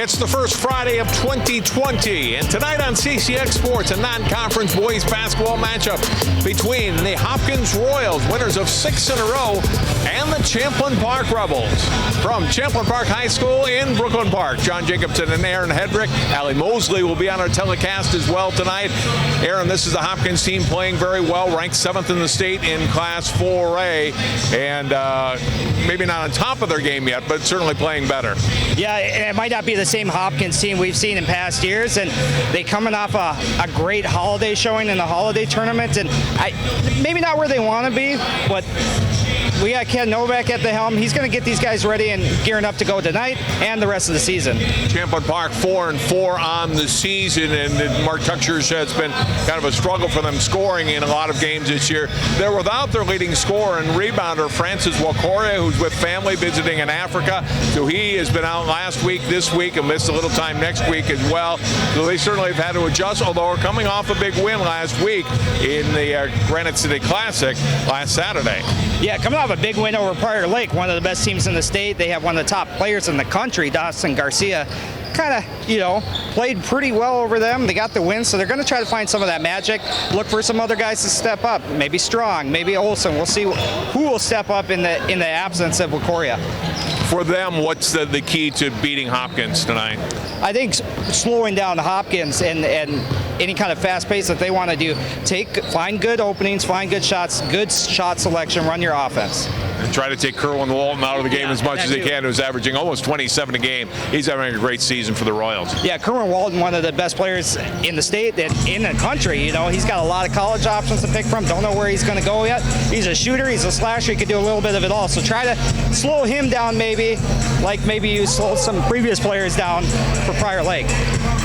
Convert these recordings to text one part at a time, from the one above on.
It's the first Friday of 2020, and tonight on CCX Sports, a non-conference boys basketball matchup between the Hopkins Royals, winners of 6 in a row, and the Champlin Park Rebels. From Champlin Park High School in Brooklyn Park, John Jacobson and Aaron Hedrick. Allie Mosley will be on our telecast as well tonight. Aaron, this is the Hopkins team playing very well, ranked 7th in the state in Class 4A, and maybe not on top of their game yet, but certainly playing better. Yeah, it might not be the same Hopkins team we've seen in past years, and they coming off a great holiday showing in the holiday tournament, and maybe not where they want to be, but we got Ken Novak at the helm. He's going to get these guys ready and gearing up to go tonight and the rest of the season. Champlin Park 4-4 on the season, and Mark Tucksher said it's been kind of a struggle for them scoring in a lot of games this year. They're without their leading scorer and rebounder, Francis Wakoria, who's with family visiting in Africa. So he has been out last week, this week, and missed a little time next week as well. So they certainly have had to adjust, although we're coming off a big win last week in the Granite City Classic last Saturday. Yeah, coming off a big win over Prior Lake, one of the best teams in the state. They have one of the top players in the country, Dawson Garcia. Kind of, played pretty well over them. They got the win, so they're going to try to find some of that magic. Look for some other guys to step up. Maybe Strong, maybe Olson. We'll see who will step up in the absence of Wakoria. For them, what's the key to beating Hopkins tonight? I think slowing down Hopkins and any kind of fast pace that they want to do. Find good openings, find good shots, good shot selection, run your offense. And try to take Kerwin Walton out of the game as much as they can, who's averaging almost 27 a game. He's having a great season for the Royals. Yeah, Kerwin Walton, one of the best players in the state and in the country. He's got a lot of college options to pick from. Don't know where he's going to go yet. He's a shooter, he's a slasher, he could do a little bit of it all. So try to slow him down maybe, like maybe you slowed some previous players down for Prior Lake.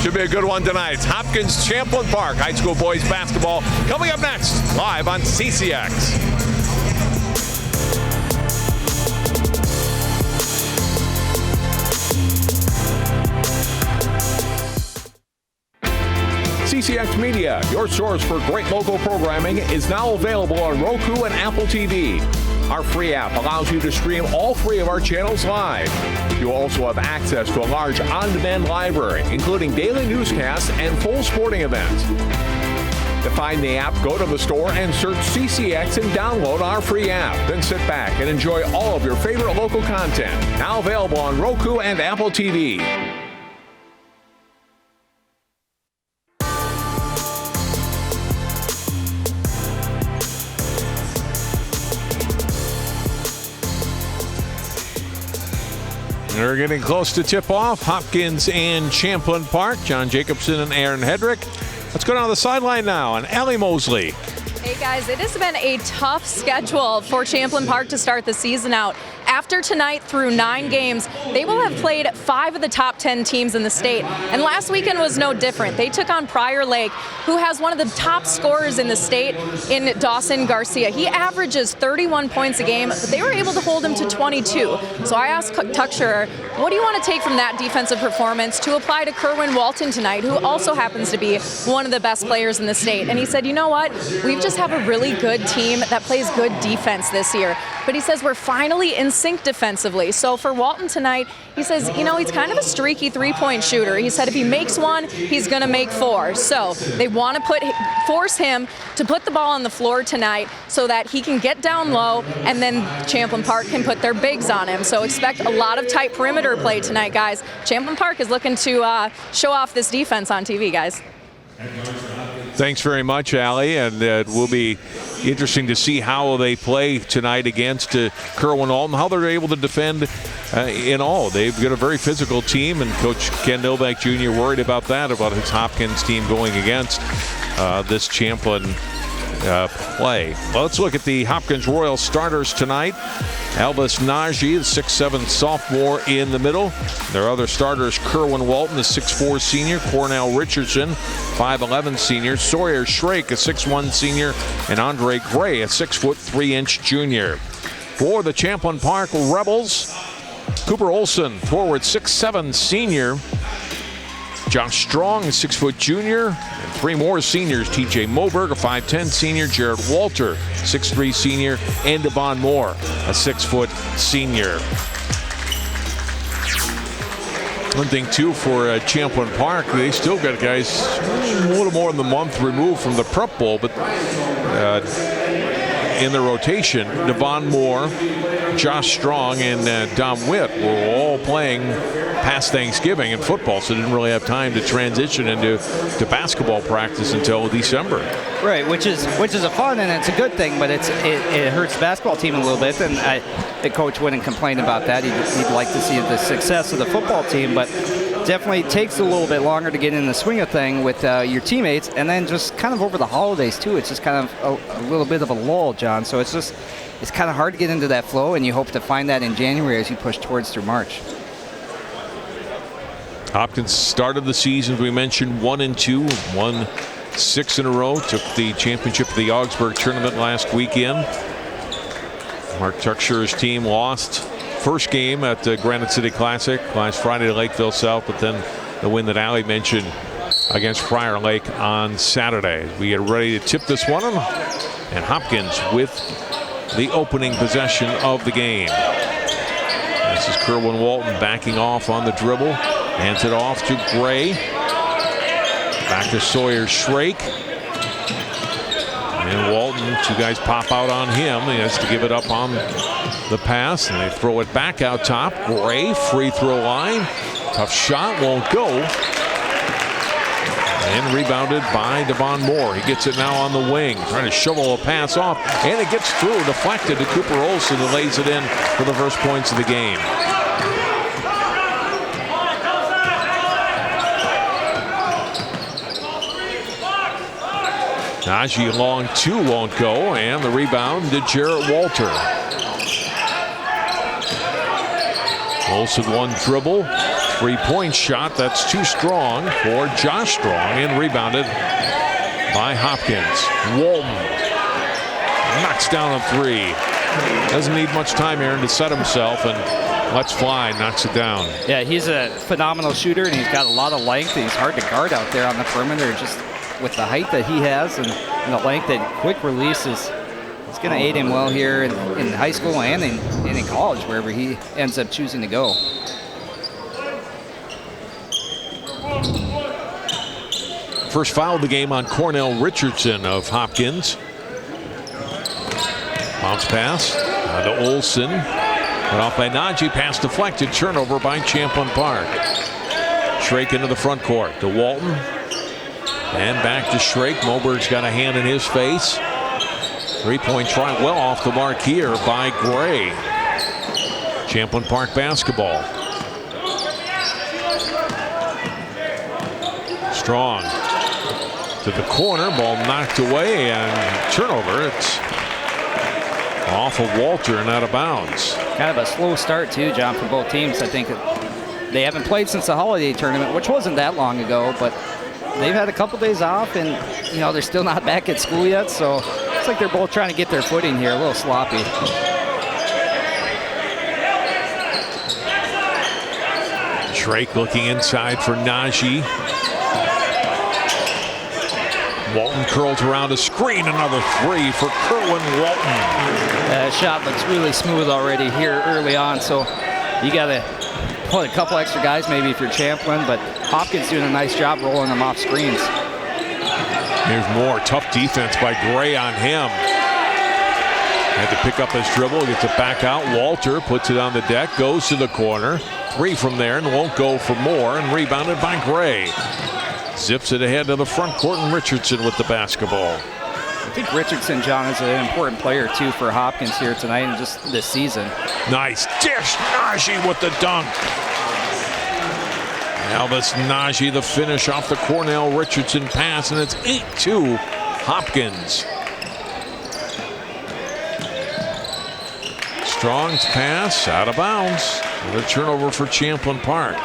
Should be a good one tonight. It's Hopkins Champlin Park High School boys basketball coming up next, live on CCX. CCX Media, your source for great local programming, is now available on Roku and Apple TV. Our free app allows you to stream all 3 of our channels live. You'll also have access to a large on-demand library, including daily newscasts and full sporting events. To find the app, go to the store and search CCX and download our free app. Then sit back and enjoy all of your favorite local content. Now available on Roku and Apple TV. We're getting close to tip-off. Hopkins and Champlin Park. John Jacobson and Aaron Hedrick. Let's go down to the sideline now, and Allie Mosley. Hey guys, it has been a tough schedule for Champlin Park to start the season out. After tonight, through 9 games, they will have played 5 of the top 10 teams in the state. And last weekend was no different. They took on Prior Lake, who has one of the top scorers in the state in Dawson Garcia. He averages 31 points a game, but they were able to hold him to 22. So I asked Tucksher, what do you want to take from that defensive performance to apply to Kerwin Walton tonight, who also happens to be one of the best players in the state? And he said, you know what? We just have a really good team that plays good defense this year. But he says we're finally in sync defensively. So for Walton tonight, he says, he's kind of a streaky 3-point shooter. He said if he makes 1, he's going to make 4. So they want to force him to put the ball on the floor tonight so that he can get down low, and then Champlin Park can put their bigs on him. So expect a lot of tight perimeter play tonight, guys. Champlin Park is looking to show off this defense on TV, guys. Thanks very much, Allie, and it will be interesting to see how they play tonight against Kerwin Walton, how they're able to defend in all. They've got a very physical team, and Coach Ken Novak Jr. worried about that, about his Hopkins team going against this Champlin play. Well, let's look at the Hopkins Royal starters tonight. Elvis Najee, the 6'7" sophomore in the middle. Their other starters, Kerwin Walton, the 6'4" senior. Cornell Richardson, 5'11" senior. Sawyer Shrake, a 6'1" senior. And Andre Gray, a 6'3" junior. For the Champlin Park Rebels, Cooper Olson, forward, 6'7" senior. Josh Strong, a 6' junior. And 3 more seniors, TJ Moberg, a 5'10" senior. Jared Walter, 6'3" senior. And Devon Moore, a 6' senior. One thing too for Champlin Park, they still got guys a little more than a month removed from the Prep Bowl, but in the rotation, Devon Moore, Josh Strong, and Dom Witt were all playing past Thanksgiving in football, so didn't really have time to transition into basketball practice until December. Right, which is a fun and it's a good thing, but it hurts the basketball team a little bit. And the coach wouldn't complain about that. He'd like to see the success of the football team, but definitely takes a little bit longer to get in the swing of thing with your teammates, and then just kind of over the holidays too. It's just kind of a little bit of a lull, John. So it's kind of hard to get into that flow, and you hope to find that in January as you push towards through March. Hopkins started the season, as we mentioned, 1-2, won 6 in a row, took the championship of the Augsburg tournament last weekend. Mark Tucksher's team lost first game at the Granite City Classic last Friday to Lakeville South, but then the win that Allie mentioned against Prior Lake on Saturday. We get ready to tip this one, and Hopkins with the opening possession of the game. This is Kerwin Walton backing off on the dribble. Hands it off to Gray. Back to Sawyer Shrake. And Walton, 2 guys pop out on him. He has to give it up on the pass, and they throw it back out top. Gray, free throw line. Tough shot, won't go. And rebounded by Devon Moore. He gets it now on the wing, trying to shovel a pass off, and it gets through, deflected to Cooper Olson, who lays it in for the first points of the game. Najee long 2 won't go, and the rebound to Jarrett Walter. Olson 1 dribble, 3-point shot, that's too strong for Josh Strong, and rebounded by Hopkins. Walton knocks down a 3. Doesn't need much time, Aaron, to set himself, and lets fly, knocks it down. Yeah, he's a phenomenal shooter, and he's got a lot of length, and he's hard to guard out there on the perimeter, just with the height that he has and the length and quick release is going to aid him well here in high school and in college, wherever he ends up choosing to go. First foul of the game on Cornell Richardson of Hopkins. Bounce pass to Olson. Cut off by Najee. Pass deflected. Turnover by Champlin Park. Shrake into the front court to Walton. And back to Shrake. Moberg's got a hand in his face. 3-point try well off the mark here by Gray. Champlin Park basketball. Strong to the corner. Ball knocked away and turnover. It's off of Walter and out of bounds. Kind of a slow start too, John, for both teams. I think they haven't played since the holiday tournament, which wasn't that long ago, but they've had a couple days off, and they're still not back at school yet, so it's like they're both trying to get their footing here. A little sloppy. Shrake looking inside for Najee. Walton curls around a screen. Another 3 for Kerwin Walton. That shot looks really smooth already here early on, so you got to put a couple extra guys maybe if you're Champlin, but Hopkins doing a nice job rolling them off screens. Here's more tough defense by Gray on him. Had to pick up his dribble, gets it back out. Walter puts it on the deck, goes to the corner. 3 from there and won't go for more, and rebounded by Gray. Zips it ahead to the front court, and Richardson with the basketball. I think Richardson, John, is an important player too for Hopkins here tonight and just this season. Nice dish. Najee with the dunk. Elvis Najee, the finish off the Cornell Richardson pass, and it's 8-2 Hopkins. Strong's pass out of bounds. The turnover for Champlin Park.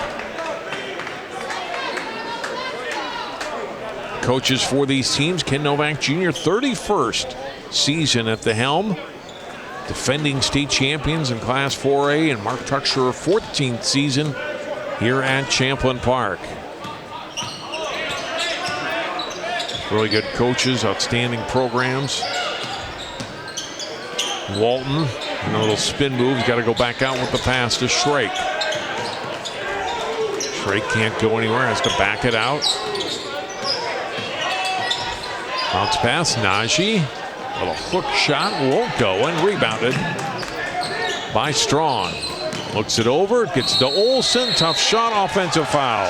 Coaches for these teams: Ken Novak Jr., 31st season at the helm. Defending state champions in Class 4A, and Mark Tucksher, 14th season here at Champlin Park. Really good coaches, outstanding programs. Walton, a little spin move. He's got to go back out with the pass to Shrake. Trey can't go anywhere, has to back it out. Bounce pass, Najee. Little hook shot, won't go, and rebounded by Strong. Looks it over, gets to Olsen, tough shot, offensive foul.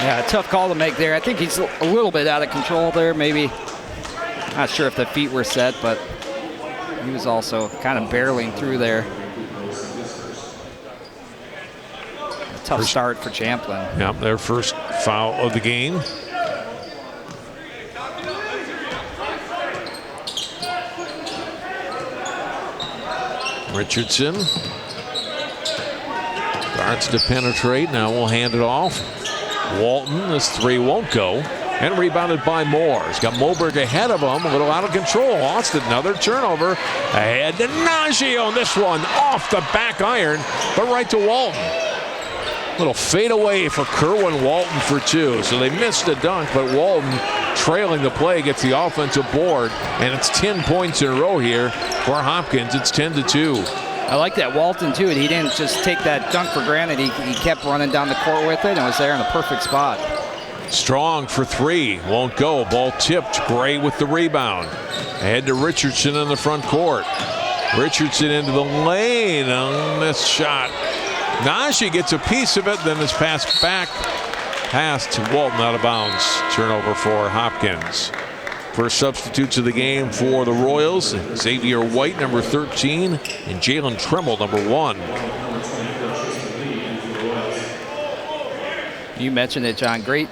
Yeah, tough call to make there. I think he's a little bit out of control there, maybe. Not sure if the feet were set, but he was also kind of barreling through there. A tough start for Champlin. Yep, their first foul of the game. Richardson starts to penetrate. Now we'll hand it off. Walton, this three won't go. And rebounded by Moore. He's got Moberg ahead of him. A little out of control. Lost it. Another turnover. Ahead to Najee on this one. Off the back iron, but right to Walton. Little fade away for Kerwin Walton for two. So they missed a dunk, but Walton trailing the play gets the offensive board. And it's 10 points in a row here for Hopkins. It's 10-2. I like that Walton too. He didn't just take that dunk for granted. He kept running down the court with it and was there in the perfect spot. Strong for three. Won't go. Ball tipped. Gray with the rebound. Ahead to Richardson in the front court. Richardson into the lane. Missed shot. Najee gets a piece of it, then is passed back past Walton out of bounds. Turnover for Hopkins. First substitutes of the game for the Royals: Xavier White, number 13, and Jalen Tremble, number 1. You mentioned it, John. Great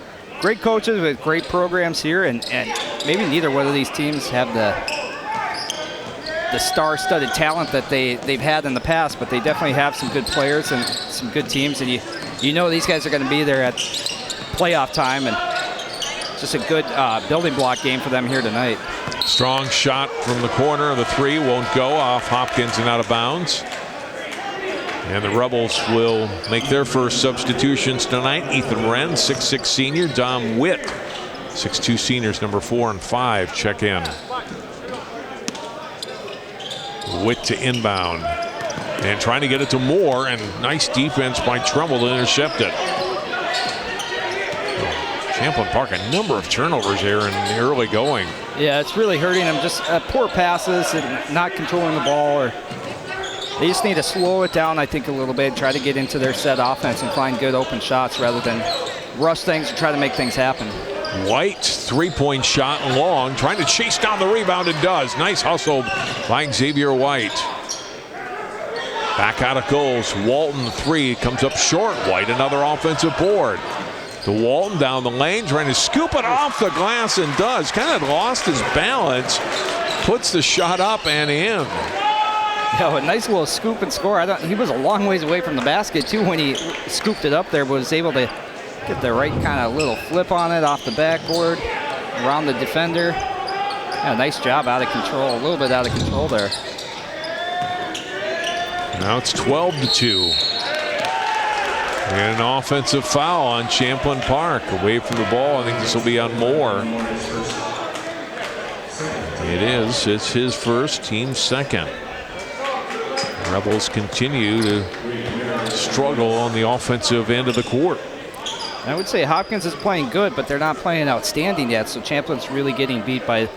coaches with great programs here, and maybe neither one of these teams have the star-studded talent that they've had in the past, but they definitely have some good players and some good teams, and you know these guys are going to be there at playoff time, and just a good building block game for them here tonight. Strong shot from the corner. The three won't go, off Hopkins and out of bounds. And the Rebels will make their first substitutions tonight. Ethan Wren, 6'6" senior. Dom Witt, 6'2" seniors, number 4 and 5, check in. Witt to inbound. And trying to get it to Moore, and nice defense by Trumbull to intercept it. Champlin Park, a number of turnovers here in the early going. Yeah, it's really hurting them. Just poor passes and not controlling the ball. Or they just need to slow it down, I think, a little bit, try to get into their set offense and find good open shots rather than rush things or try to make things happen. White, three-point shot long, trying to chase down the rebound, and does. Nice hustle by Xavier White. Back out of goals. Walton, three, comes up short. White, another offensive board. To Walton down the lane, trying to scoop it off the glass, and does. Kind of lost his balance. Puts the shot up and in. Yeah, a nice little scoop and score. He was a long ways away from the basket, too, when he scooped it up there, but was able to get the right kind of little flip on it off the backboard, around the defender. Yeah, nice job, out of control. A little bit out of control there. Now it's 12-2. And an offensive foul on Champlin Park. Away from the ball. I think this will be on Moore. It is. It's his first, team second. The Rebels continue to struggle on the offensive end of the court. I would say Hopkins is playing good, but they're not playing outstanding yet. So Champlin's really getting beat by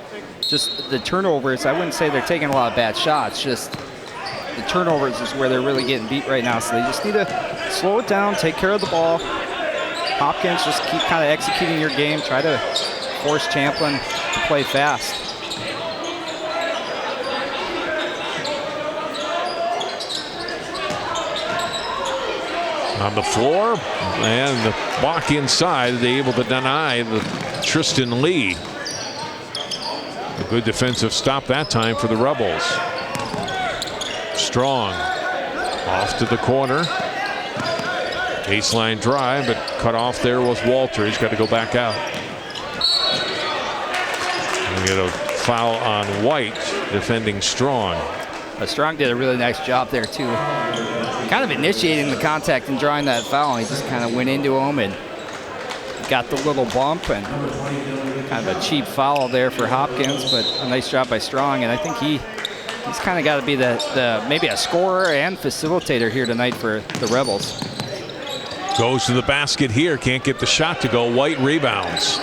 just the turnovers. I wouldn't say they're taking a lot of bad shots. Just the turnovers is where they're really getting beat right now. So they just need to slow it down, take care of the ball. Hopkins, just keep kind of executing your game. Try to force Champlin to play fast. On the floor, and the block inside, they able to deny the Tristan Lee. A good defensive stop that time for the Rebels. Strong off to the corner. Baseline drive, but cut off there was Walter. He's got to go back out. We get a foul on White, defending Strong. Strong did a really nice job there too. Kind of initiating the contact and drawing that foul. He just kind of went into him and got the little bump, and kind of a cheap foul there for Hopkins, but a nice job by Strong. And I think He's kind of got to be the maybe a scorer and facilitator here tonight for the Rebels. Goes to the basket here, can't get the shot to go. White rebounds.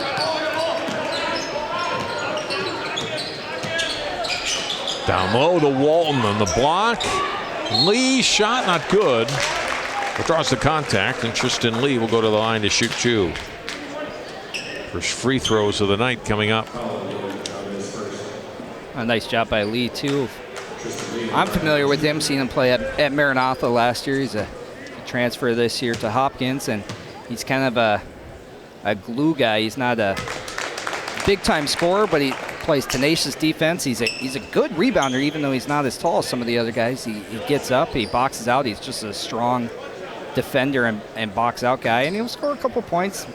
Down low to Walton on the block. Lee shot not good. Withdraws the contact, and Tristan Lee will go to the line to shoot 2. First free throws of the night coming up. A nice job by Lee too. I'm familiar with him, seen him play at Maranatha last year. He's a transfer this year to Hopkins, and he's kind of a glue guy. He's not a big-time scorer, but he plays tenacious defense. He's a good rebounder, even though he's not as tall as some of the other guys. He gets up, he boxes out. He's just a strong defender and box out guy, and he'll score a couple points,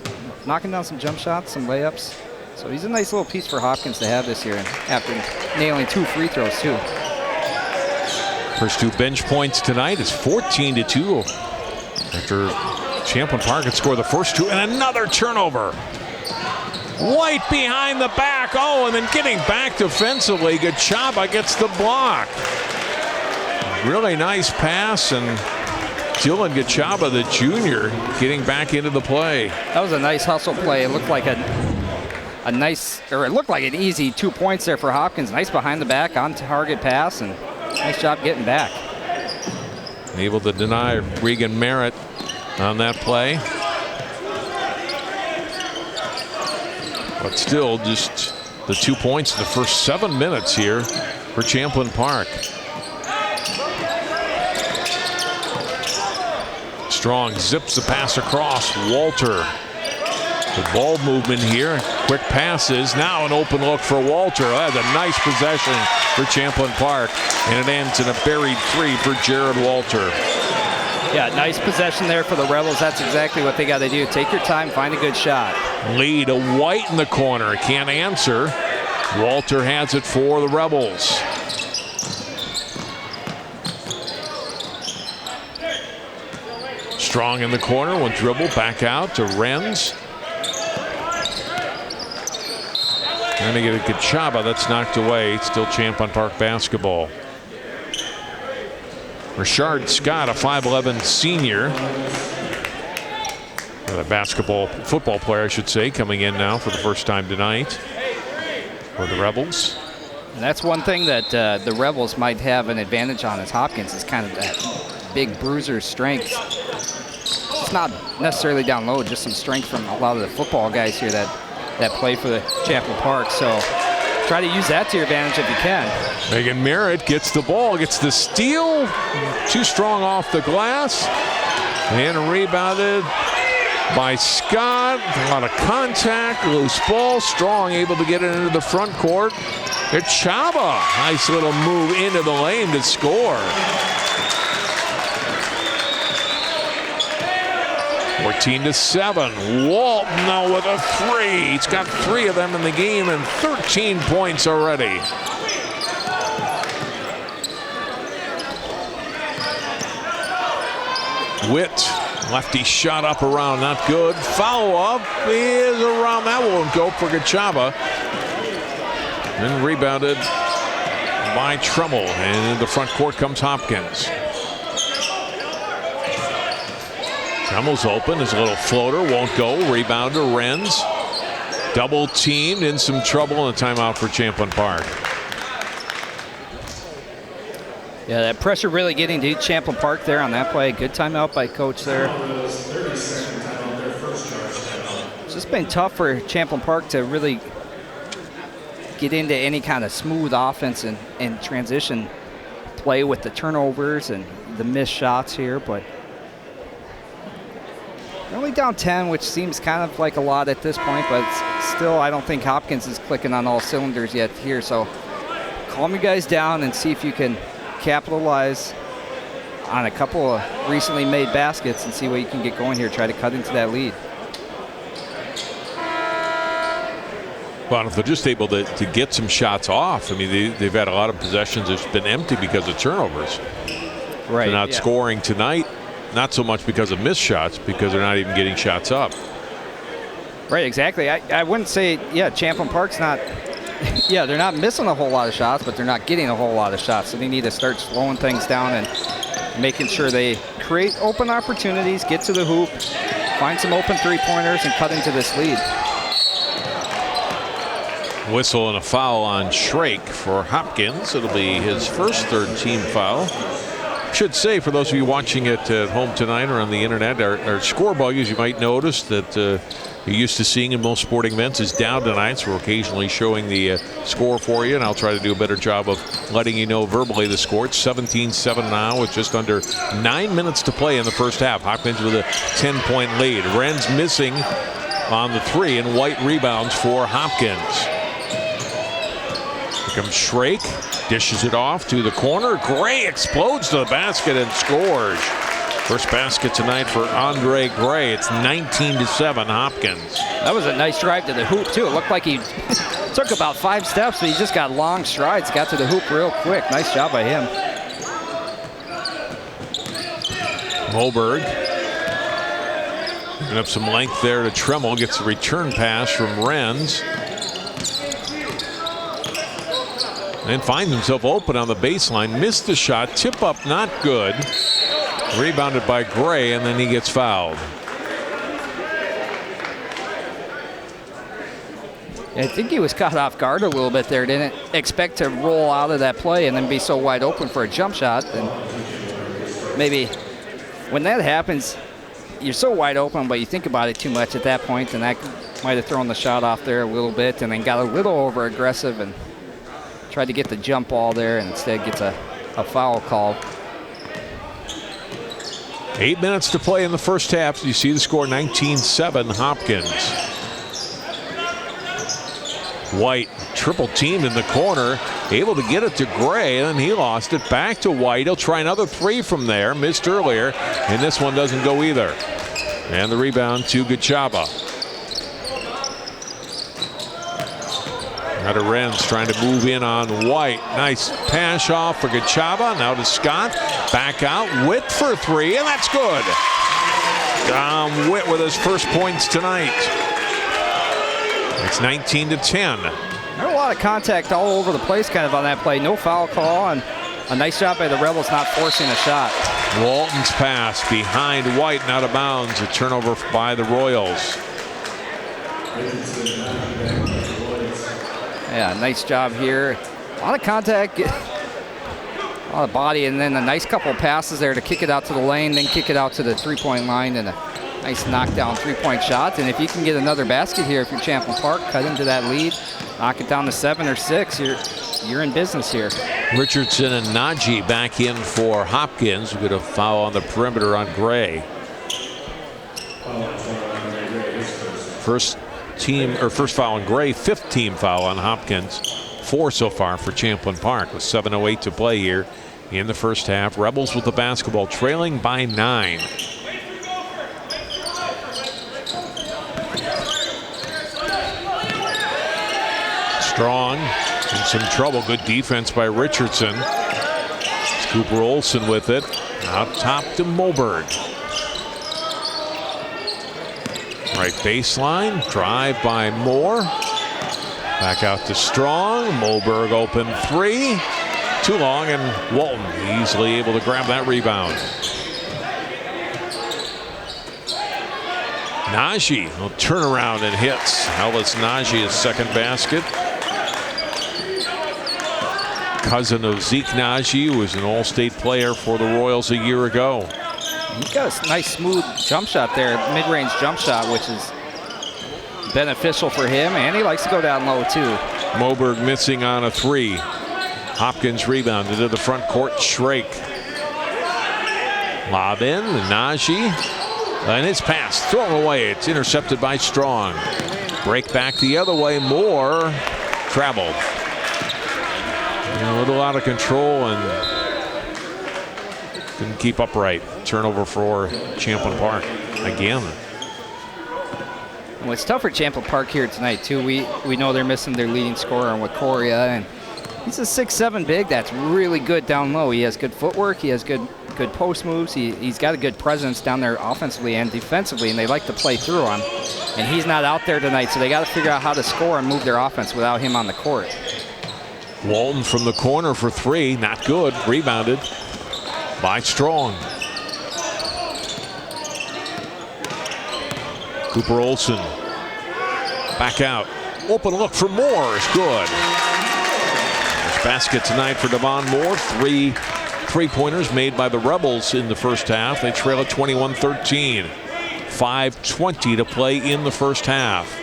knocking down some jump shots, some layups. So he's a nice little piece for Hopkins to have this year, and after nailing 2 free throws too. First 2 bench points tonight is 14-2. After Champlin Park had scored the first 2, and another turnover. White behind the back. Oh, and then getting back defensively. Gachaba gets the block. Really nice pass, and Dylan Gachaba, the junior, getting back into the play. That was a nice hustle play. It looked like a nice, or it looked like an easy 2 points there for Hopkins. Nice behind the back, on target pass, and nice job getting back. Able to deny Regan Merritt on that play. But still, just the 2 points in the first 7 minutes here for Champlin Park. Strong zips the pass across. Walter. The ball movement here. Quick passes. Now an open look for Walter. That's a nice possession for Champlin Park. And it ends in a buried 3 for Jared Walter. Yeah, nice possession there for the Rebels. That's exactly what they got to do. Take your time, find a good shot. Lee to White in the corner. Can't answer. Walter has it for the Rebels. Strong in the corner. One dribble back out to Renz. And they get a Gachaba that's knocked away. Still Champlin Park basketball. Richard Scott, a 5'11 senior. A football player, I should say, coming in now for the first time tonight for the Rebels. And that's one thing that the Rebels might have an advantage on is Hopkins is kind of that big bruiser strength. It's not necessarily down low, just some strength from a lot of the football guys here that play for the Champlin Park. So try to use that to your advantage if you can. Megan Merritt gets the ball, gets the steal. Too strong off the glass. And rebounded by Scott. A lot of contact, loose ball. Strong, able to get it into the front court. Gachaba, nice little move into the lane to score. 14-7. Walton now with a 3. He's got 3 of them in the game and 13 points already. Witt, lefty shot up around, not good. Follow up is around, that won't go for Gachaba. Then rebounded by Trummel, and in the front court comes Hopkins. Trummel's open, his little floater won't go. Rebounder Renz. Double teamed, in some trouble, and a timeout for Champlin Park. Yeah, that pressure really getting to Champlin Park there on that play. Good timeout by coach there. It's just been tough for Champlin Park to really get into any kind of smooth offense and transition play with the turnovers and the missed shots here, but they're only down 10, which seems kind of like a lot at this point, but still I don't think Hopkins is clicking on all cylinders yet here, so calm you guys down and see if you can capitalize on a couple of recently made baskets and see what you can get going here. Try to cut into that lead. Well, if they're just able to get some shots off, I mean, they've had a lot of possessions that's been empty because of turnovers. Right. They're not scoring tonight, not so much because of missed shots, because they're not even getting shots up. Right, exactly. I wouldn't say, Champlin Park's not yeah, they're not missing a whole lot of shots, but they're not getting a whole lot of shots. So they need to start slowing things down and making sure they create open opportunities, get to the hoop, find some open three-pointers, and cut into this lead. Whistle and a foul on Shrake for Hopkins. It'll be his first third-team foul. Should say, for those of you watching it at home tonight or on the internet, our score bug, as you might notice, that you're used to seeing in most sporting events, is down tonight. So we're occasionally showing the score for you, and I'll try to do a better job of letting you know verbally the score. It's 17-7 now with just under 9 minutes to play in the first half. Hopkins with a 10-point lead. Wren's missing on the three, and White rebounds for Hopkins. Here comes Shrake, dishes it off to the corner. Gray explodes to the basket and scores. First basket tonight for Andre Gray. It's 19-7 Hopkins. That was a nice drive to the hoop, too. It looked like he took about 5 steps, but he just got long strides, got to the hoop real quick. Nice job by him. Moberg giving up some length there to Tremmel. Gets a return pass from Renz. And finds himself open on the baseline. Missed the shot. Tip up, not good. Rebounded by Gray, and then he gets fouled. I think he was caught off guard a little bit there. Didn't expect to roll out of that play and then be so wide open for a jump shot. And maybe when that happens, you're so wide open, but you think about it too much at that point, and that might have thrown the shot off there a little bit, and then got a little over aggressive and tried to get the jump ball there, and instead gets a foul call. 8 minutes to play in the first half. You see the score, 19-7 Hopkins. White triple teamed in the corner, able to get it to Gray, and then he lost it back to White. He'll try another three from there, missed earlier, and this one doesn't go either. And the rebound to Gachaba. Now to Renz trying to move in on White. Nice pass off for Gachaba. Now to Scott. Back out. Witt for three, and that's good. Witt with his first points tonight. It's 19-10. There was a lot of contact all over the place kind of on that play. No foul call, and a nice job by the Rebels not forcing a shot. Walton's pass behind White and out of bounds. A turnover by the Royals. Yeah, nice job here. A lot of contact, a lot of body, and then a nice couple of passes there to kick it out to the lane, then kick it out to the three-point line, and a nice knockdown three-point shot. And if you can get another basket here, if you're Champlin Park, cut into that lead, knock it down to 7 or 6, you're in business here. Richardson and Najee back in for Hopkins. We get a foul on the perimeter on Gray. First foul on Gray, 5th team foul on Hopkins. 4 so far for Champlin Park with 7:08 to play here in the first half. Rebels with the basketball, trailing by 9. Strong in some trouble. Good defense by Richardson. It's Cooper Olsen with it. Out top to Moberg. Right baseline, drive by Moore. Back out to Strong. Moberg open three. Too long, and Walton easily able to grab that rebound. Najee will turn around and hits. Ellis Najee's second basket. Cousin of Zeke Najee, who was an all-state player for the Royals a year ago. He's got a nice smooth jump shot there, mid-range jump shot, which is beneficial for him, and he likes to go down low too. Moberg missing on a three. Hopkins rebound into the front court. Shrake. Lob in, Najee, and his pass thrown away. It's intercepted by Strong. Break back the other way. Moore traveled. A little out of control and couldn't keep upright. Turnover for Champlin Park again. Well, it's tough for Champlin Park here tonight too. We know they're missing their leading scorer in Wakoria, and he's a 6'7" big that's really good down low. He has good footwork. He has good good post moves. He's got a good presence down there offensively and defensively, and they like to play through him. And he's not out there tonight, so they got to figure out how to score and move their offense without him on the court. Walton from the corner for three, not good. Rebounded by Strong. Cooper Olsen back out. Open look for Moore is good. First basket tonight for Devon Moore. Three three-pointers made by the Rebels in the first half. They trail at 21-13. 5:20 to play in the first half.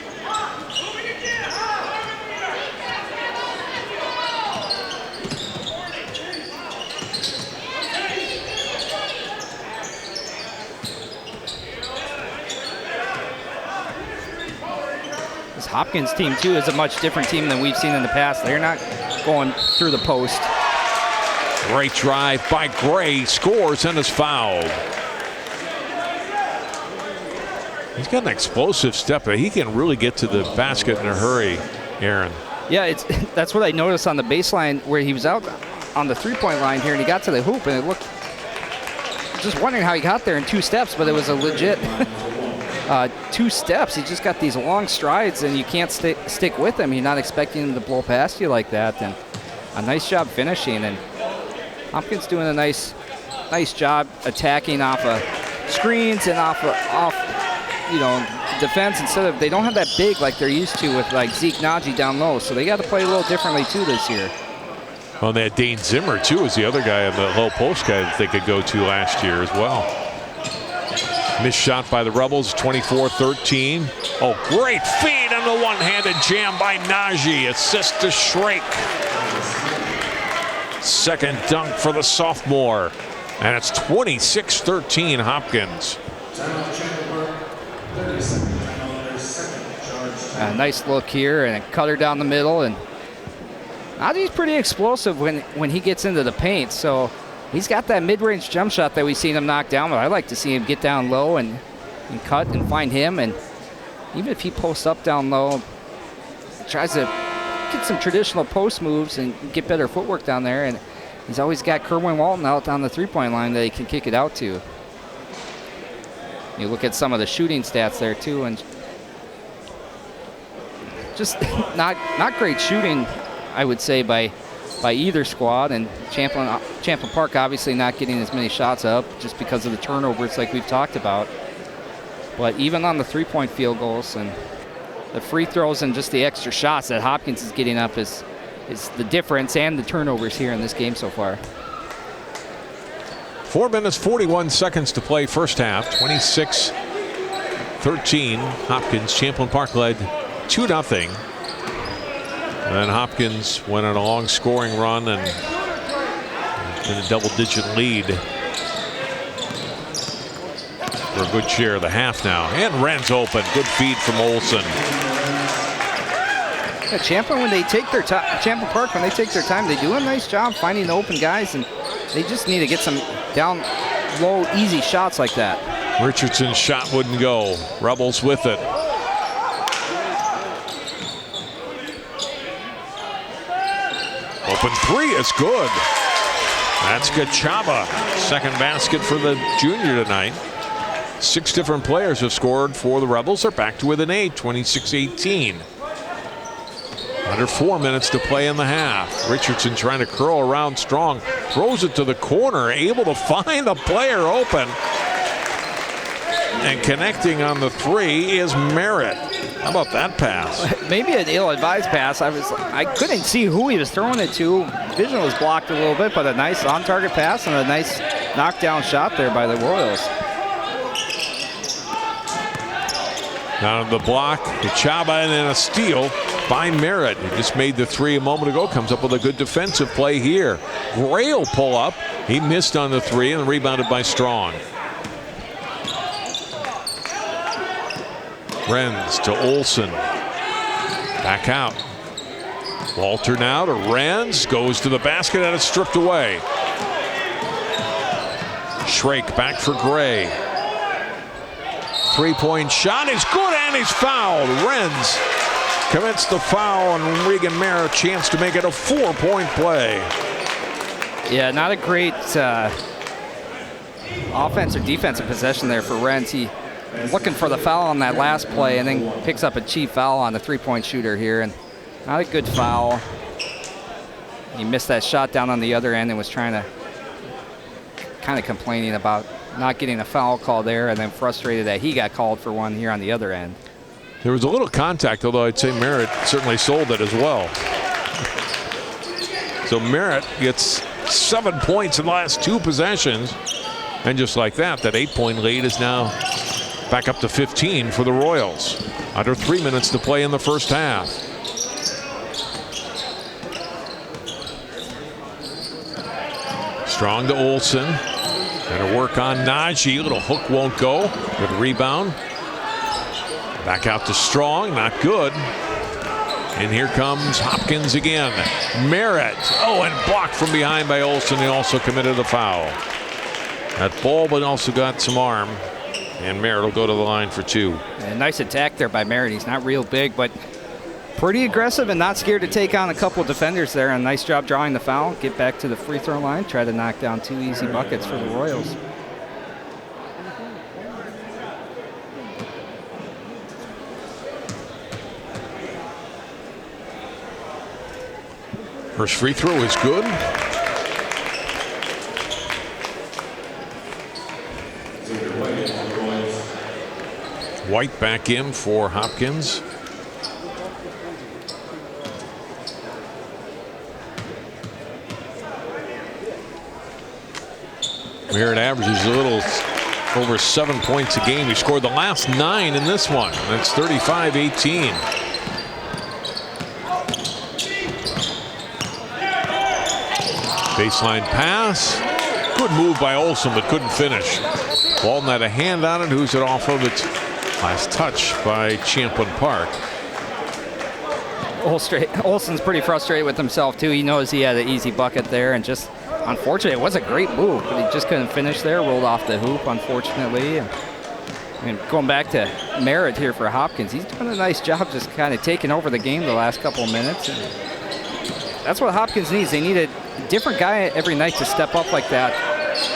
Hopkins team too is a much different team than we've seen in the past. They're not going through the post. Great drive by Gray, scores and is fouled. He's got an explosive step. He can really get to the basket in a hurry, Aaron. Yeah, that's what I noticed on the baseline where he was out on the three-point line here, and he got to the hoop, and it looked, just wondering how he got there in 2 steps, but it was a legit 2 steps. He just got these long strides, and you can't stick with him. You're not expecting him to blow past you like that. And a nice job finishing. And Hopkins doing a nice job attacking off of screens and off defense. Instead of, they don't have that big like they're used to with like Zeke Naji down low. So they got to play a little differently too this year. Well, they had Dane Zimmer too as the other guy on the low post guy that they could go to last year as well. Missed shot by the Rebels, 24-13. Oh, great feed on the one-handed jam by Naji. Assist to Shrake. Second dunk for the sophomore. And it's 26-13 Hopkins. A nice look here and a cutter down the middle. And Naji's pretty explosive when he gets into the paint. So he's got that mid-range jump shot that we've seen him knock down, but I like to see him get down low and cut and find him. And even if he posts up down low, tries to get some traditional post moves and get better footwork down there. And he's always got Kerwin Walton out on the three-point line that he can kick it out to. You look at some of the shooting stats there too, and just not great shooting, I would say, by either squad. And Champlin Park obviously not getting as many shots up just because of the turnovers like we've talked about. But even on the three-point field goals and the free throws and just the extra shots that Hopkins is getting up is the difference, and the turnovers here in this game so far. 4 minutes, 41 seconds to play first half. 26-13 Hopkins. Champlin Park led 2-0. And then Hopkins went on a long scoring run and in a double-digit lead for a good share of the half now. And Wren's open. Good feed from Olsen. Yeah, Champlin, when they take their time, Champlin Park, when they take their time, they do a nice job finding the open guys, and they just need to get some down low, easy shots like that. Richardson's shot wouldn't go. Rebels with it. Open three is good. That's Gachaba. Second basket for the junior tonight. 6 different players have scored for the Rebels. They're back to within 8, 26-18. Under 4 minutes to play in the half. Richardson trying to curl around Strong. Throws it to the corner, able to find the player open. And connecting on the three is Merritt. How about that pass? Maybe an ill-advised pass. I couldn't see who he was throwing it to. Vision was blocked a little bit, but a nice on-target pass and a nice knockdown shot there by the Royals. Down the block, Gachaba, and then a steal by Merritt. He just made the three a moment ago. Comes up with a good defensive play here. Gray will pull up. He missed on the three and rebounded by Strong. Renz to Olsen. Back out. Walter now to Renz. Goes to the basket and it's stripped away. Shrake back for Gray. Three-point shot is good and he's fouled. Renz commits the foul and Regan Merritt chance to make it a 4-point play. Yeah, not a great offense or defensive possession there for Renz. He looking for the foul on that last play and then picks up a cheap foul on the three-point shooter here, and not a good foul. He missed that shot down on the other end and was trying to kind of complaining about not getting a foul call there, and then frustrated that he got called for one here on the other end. There was a little contact, although I'd say Merritt certainly sold it as well. So Merritt gets 7 points in the last 2 possessions. And just like that 8-point lead is now back up to 15 for the Royals. Under 3 minutes to play in the first half. Strong to Olsen. Gonna work on Najee. Little hook won't go. Good rebound. Back out to Strong. Not good. And here comes Hopkins again. Merritt. Oh, and blocked from behind by Olsen. He also committed a foul. That ball, but also got some arm. And Merritt will go to the line for 2. And nice attack there by Merritt. He's not real big, but pretty aggressive and not scared to take on a couple defenders there. And nice job drawing the foul. Get back to the free throw line. Try to knock down 2 easy buckets for the Royals. First free throw is good. White back in for Hopkins. Merritt averages a little over 7 points a game. He scored the last 9 in this one. That's 35-18. Baseline pass. Good move by Olsen, but couldn't finish. Walton had a hand on it. Who's it off of? It's last touch by Champlin Park. Olsen's pretty frustrated with himself, too. He knows he had an easy bucket there, and just unfortunately, it was a great move, but he just couldn't finish there. Rolled off the hoop, unfortunately. And going back to Merritt here for Hopkins, he's doing a nice job just kind of taking over the game the last couple of minutes. And that's what Hopkins needs. They need a different guy every night to step up like that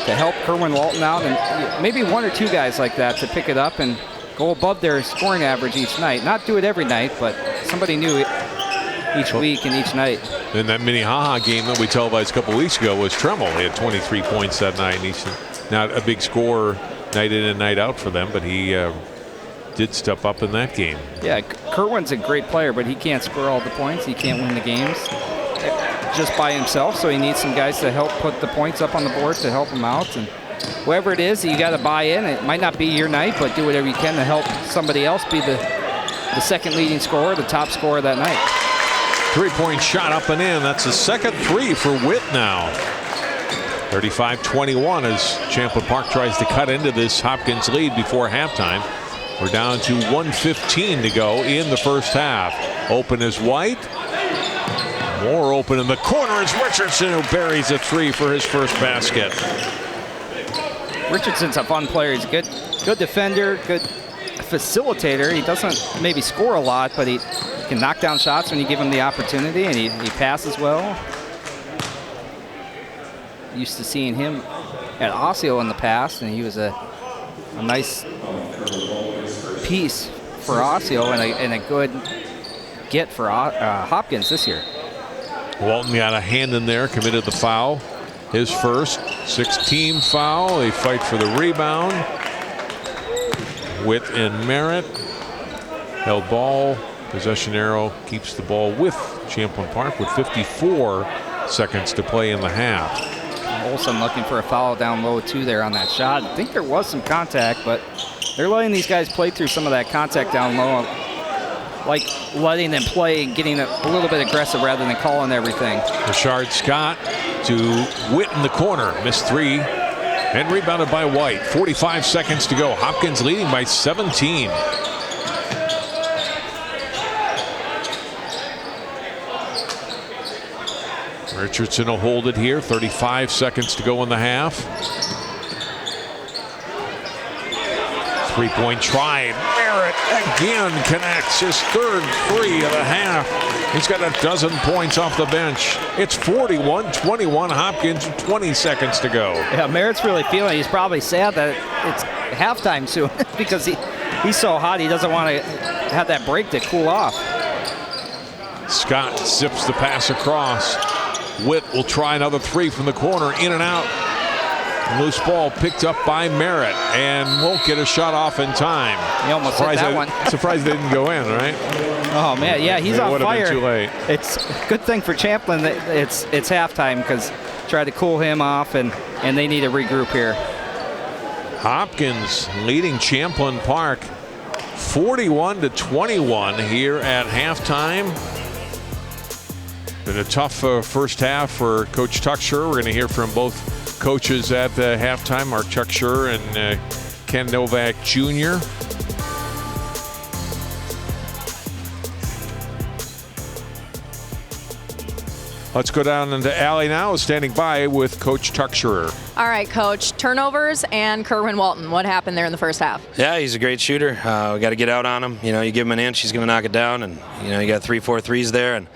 to help Kerwin Walton out, and maybe 1 or 2 guys like that to pick it up and go above their scoring average each night. Not do it every night, but somebody new each week and each night. In that Minnehaha game that we televised a couple weeks ago was Tremmel. He had 23 points that night. And he's not a big scorer night in and night out for them, but he did step up in that game. Yeah, Kerwin's a great player, but he can't score all the points. He can't win the games just by himself, so he needs some guys to help put the points up on the board to help him out. And whoever it is, you got to buy in. It might not be your night, but do whatever you can to help somebody else be the second leading scorer, the top scorer that night. 3-point shot up and in. That's the second 3 for Witt now. 35-21 as Champlin Park tries to cut into this Hopkins lead before halftime. We're down to 1:15 to go in the first half. Open is White. More open in the corner is Richardson, who buries a 3 for his first basket. Richardson's a fun player. He's a good defender, good facilitator. He doesn't maybe score a lot, but he can knock down shots when you give him the opportunity, and he passes well. Used to seeing him at Osseo in the past, and he was a nice piece for Osseo and a good get for Hopkins this year. Walton got a hand in there, committed the foul. His first 6-team foul. They fight for the rebound. Witt and Merritt. Held ball. Possession arrow keeps the ball with Champlin Park with 54 seconds to play in the half. Olsen looking for a foul down low too there on that shot. I think there was some contact, but they're letting these guys play through some of that contact down low. Like letting them play and getting a little bit aggressive rather than calling everything. Richard Scott to Witt in the corner. Missed 3 and rebounded by White. 45 seconds to go. Hopkins leading by 17. Richardson will hold it here. 35 seconds to go in the half. 3-point try. Merritt again connects his third three of the half. He's got a dozen points off the bench. It's 41-21 Hopkins, 20 seconds to go. Yeah, Merritt's really feeling it. He's probably sad that it's halftime soon because he's so hot he doesn't want to have that break to cool off. Scott zips the pass across. Witt will try another three from the corner, in and out. Loose ball picked up by Merritt and won't get a shot off in time. He almost hit that one. Surprised they didn't go in, right? Oh man, yeah, he's on fire. Been too late. It's a good thing for Champlin that it's halftime because tried to cool him off and they need to regroup here. Hopkins leading Champlin Park 41-21 here at halftime. Been a tough first half for Coach Tucksher. We're going to hear from both coaches at the halftime, Mark Tucksher and Ken Novak Jr. Let's go down into Allie now, standing by with Coach Tucksher. All right, Coach. Turnovers and Kerwin Walton. What happened there in the first half? Yeah, he's a great shooter. We got to get out on him. You know, you give him an inch, he's going to knock it down, and you know, you got 3-4 threes there, and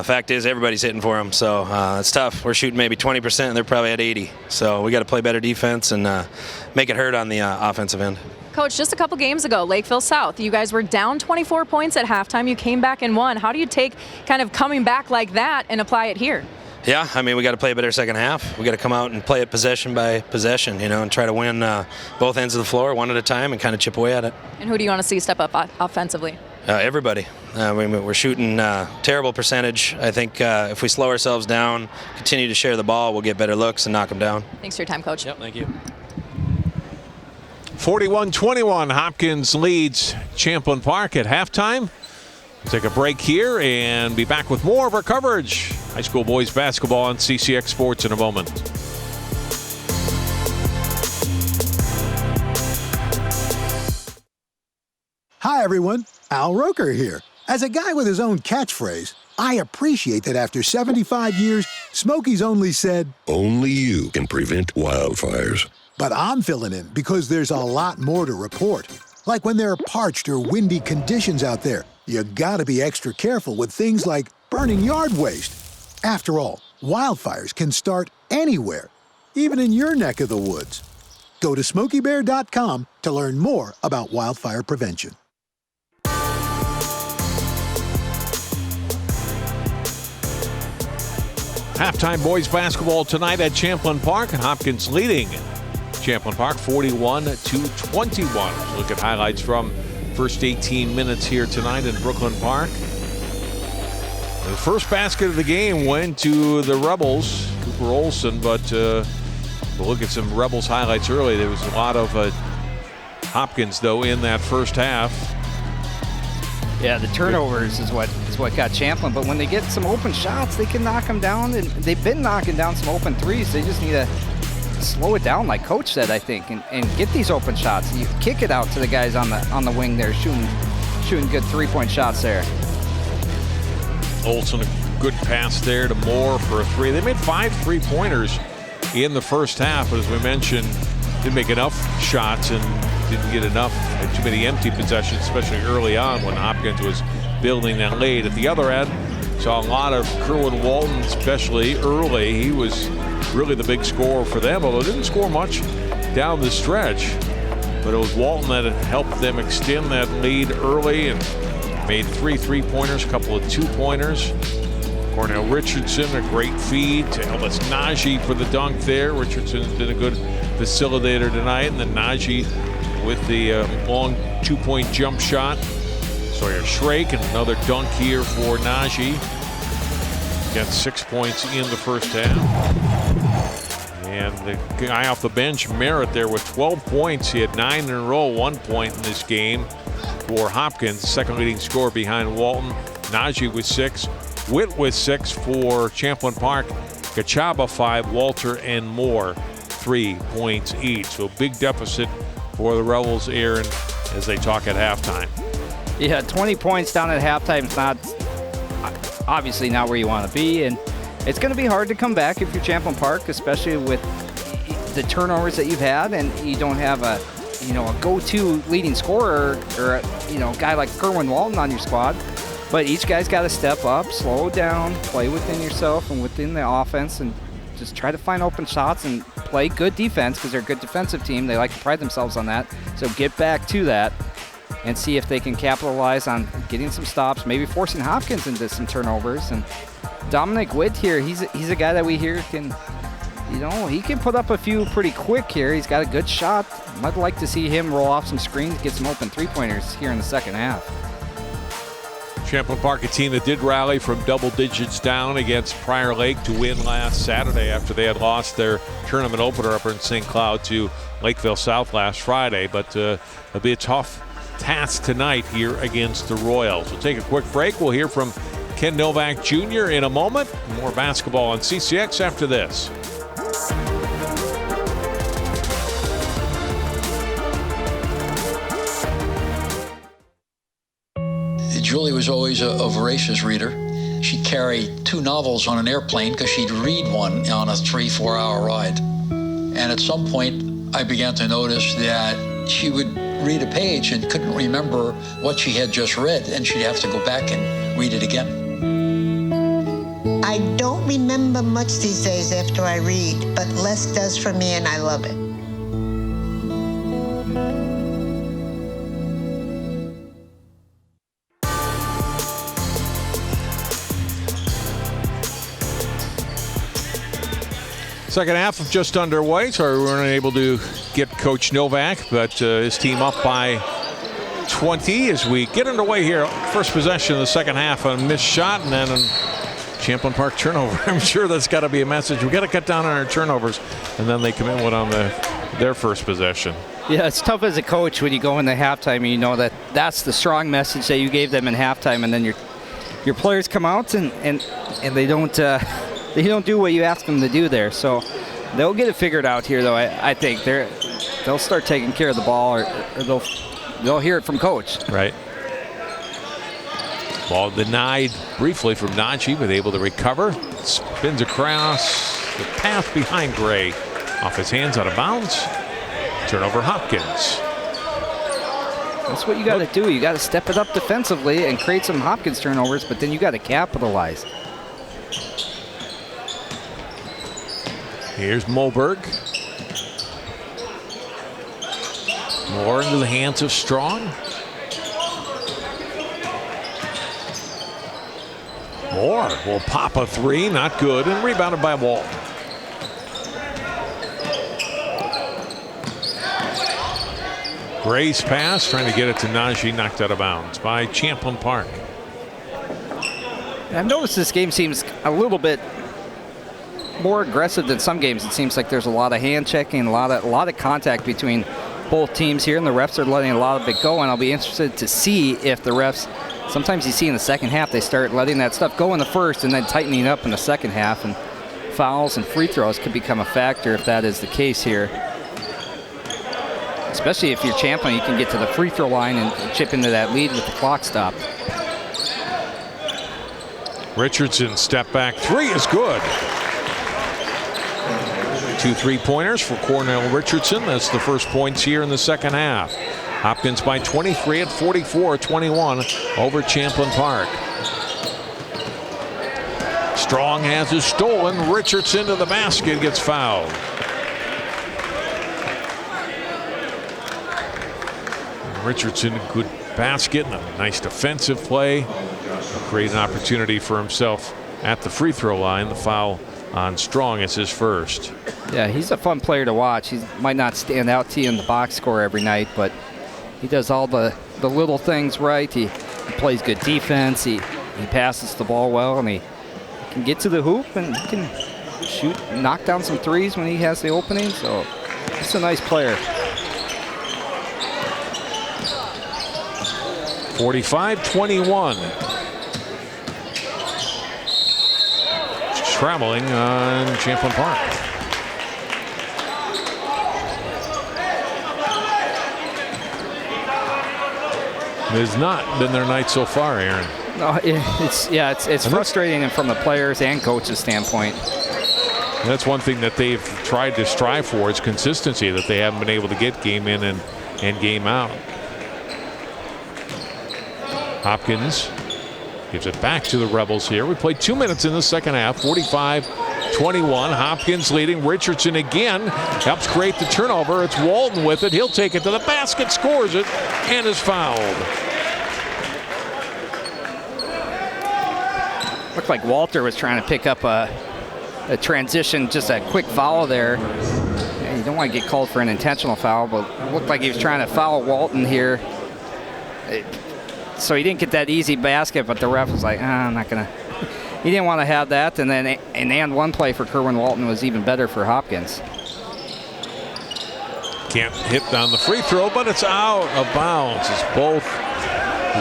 fact is everybody's hitting for him, so it's tough. We're shooting maybe 20%, and they're probably at 80. So we got to play better defense and make it hurt on the offensive end. Coach, just a couple games ago, Lakeville South, you guys were down 24 points at halftime. You came back and won. How do you take kind of coming back like that and apply it here? Yeah, I mean, we got to play a better second half. We got to come out and play it possession by possession, you know, and try to win both ends of the floor one at a time and kind of chip away at it. And who do you want to see step up offensively? Everybody. We're shooting terrible percentage. I think if we slow ourselves down, continue to share the ball, we'll get better looks and knock them down. Thanks for your time, Coach. Yep, thank you. 41-21, Hopkins leads Champlin Park at halftime. We'll take a break here and be back with more of our coverage. High school boys basketball on CCX Sports in a moment. Hi, everyone. Al Roker here. As a guy with his own catchphrase, I appreciate that after 75 years, Smokey's only said, "Only you can prevent wildfires." But I'm filling in because there's a lot more to report. Like when there are parched or windy conditions out there, you gotta be extra careful with things like burning yard waste. After all, wildfires can start anywhere, even in your neck of the woods. Go to SmokeyBear.com to learn more about wildfire prevention. Halftime boys basketball tonight at Champlin Park, and Hopkins leading Champlin Park 41-21. Look at highlights from first 18 minutes here tonight in Brooklyn Park. The first basket of the game went to the Rebels, Cooper Olson, but we'll look at some Rebels highlights early. There was a lot of Hopkins, though, in that first half. Yeah, the turnovers is what got Champlin, but when they get some open shots, they can knock them down, and they've been knocking down some open threes. They just need to slow it down, like Coach said, I think, and get these open shots. You kick it out to the guys on the wing there, shooting good three-point shots there. Olson, a good pass there to Moore for a three. They made 5 3-pointers in the first half, but as we mentioned, didn't make enough shots and didn't get enough, too many empty possessions, especially early on when Hopkins was building that lead. At the other end, saw a lot of Kerwin Walton, especially early. He was really the big scorer for them, although didn't score much down the stretch. But it was Walton that helped them extend that lead early and made 3 3-pointers, a couple of 2-pointers. Cornell Richardson, a great feed to Elvis Najee for the dunk there. Richardson's been a good facilitator tonight, and then Najee with the long 2-point jump shot. Sawyer Shrake and another dunk here for Najee. Got 6 points in the first half. And the guy off the bench, Merritt, there with 12 points. He had 9 in a row, 1 point in this game for Hopkins, second leading scorer behind Walton. Najee with 6. Witt with 6 for Champlin Park. Gachaba 5, Walter and Moore 3 points each. So big deficit for the Rebels, Aaron, as they talk at halftime. Yeah, 20 points down at halftime is not, obviously not where you want to be, and it's going to be hard to come back if you're Champlin Park, especially with the turnovers that you've had, and you don't have a go-to leading scorer or a guy like Kerwin Walton on your squad. But each guy's got to step up, slow down, play within yourself and within the offense, and just try to find open shots and play good defense because they're a good defensive team. They like to pride themselves on that. So get back to that and see if they can capitalize on getting some stops, maybe forcing Hopkins into some turnovers. And Dominic Witt here, he's a guy that we hear can, he can put up a few pretty quick here. He's got a good shot. I'd like to see him roll off some screens, get some open three-pointers here in the second half. Champlin Park, a team that did rally from double digits down against Prior Lake to win last Saturday after they had lost their tournament opener up in St. Cloud to Lakeville South last Friday. But it'll be a tough task tonight here against the Royals. We'll take a quick break. We'll hear from Ken Novak Jr. in a moment. More basketball on CCX after this. Julie was always a voracious reader. She'd carry 2 novels on an airplane because she'd read one on a 3-4 hour ride. And at some point, I began to notice that she would read a page and couldn't remember what she had just read, and she'd have to go back and read it again. I don't remember much these days after I read, but less does for me, and I love it. Second half of just underway, so we weren't able to get Coach Novak, but his team up by 20 as we get underway here. First possession of the second half, a missed shot, and then a Champlin Park turnover. I'm sure that's got to be a message. We've got to cut down on our turnovers, and then they commit one on their first possession. Yeah, it's tough as a coach when you go into halftime and you know that that's the strong message that you gave them in halftime, and then your players come out and they don't do what you ask them to do there. So they'll get it figured out here, though. I think they'll start taking care of the ball, or they'll hear it from coach. Right. Ball denied briefly from Najee, but able to recover. Spins across the path behind Gray. Off his hands, out of bounds. Turnover Hopkins. That's what you got to do. You got to step it up defensively and create some Hopkins turnovers, but then you got to capitalize. Here's Moberg. More into the hands of Strong. Moore will pop a three, not good, and rebounded by Wall. Gray's pass, trying to get it to Najee, knocked out of bounds by Champlin Park. I've noticed this game seems a little bit more aggressive than some games. It seems like there's a lot of hand checking, a lot of contact between both teams here, and the refs are letting a lot of it go, and I'll be interested to see if the refs, sometimes you see in the second half they start letting that stuff go in the first and then tightening up in the second half, and fouls and free throws could become a factor if that is the case here. Especially if you're Champlin, you can get to the free throw line and chip into that lead with the clock stopped. Richardson step back three is good. 2 3-pointers for Cornell Richardson. That's the first points here in the second half. Hopkins by 23 at 44-21 over Champlin Park. Strong has it stolen. Richardson to the basket, gets fouled. Richardson, good basket and a nice defensive play. Create an opportunity for himself at the free throw line. The foul on Strong is his first. Yeah, he's a fun player to watch. He might not stand out to you in the box score every night, but he does all the little things right. He plays good defense. He passes the ball well, and he can get to the hoop, and he can shoot, knock down some threes when he has the opening. So he's a nice player. 45-21. Traveling on Champlin Park. It has not been their night so far, Aaron. No, it's frustrating from the players and coaches' standpoint. That's one thing that they've tried to strive for is consistency, that they haven't been able to get game in and and game out. Hopkins gives it back to the Rebels here. We played 2 minutes in the second half, 45-21. Hopkins leading. Richardson again helps create the turnover. It's Walton with it. He'll take it to the basket, scores it, and is fouled. Looked like Walter was trying to pick up a transition, just a quick foul there. Yeah, you don't want to get called for an intentional foul, but it looked like he was trying to foul Walton here. So he didn't get that easy basket, but the ref was like, I'm not going to. He didn't want to have that, and then an and one play for Kerwin Walton was even better for Hopkins. Can't hit on the free throw, but it's out of bounds. It's both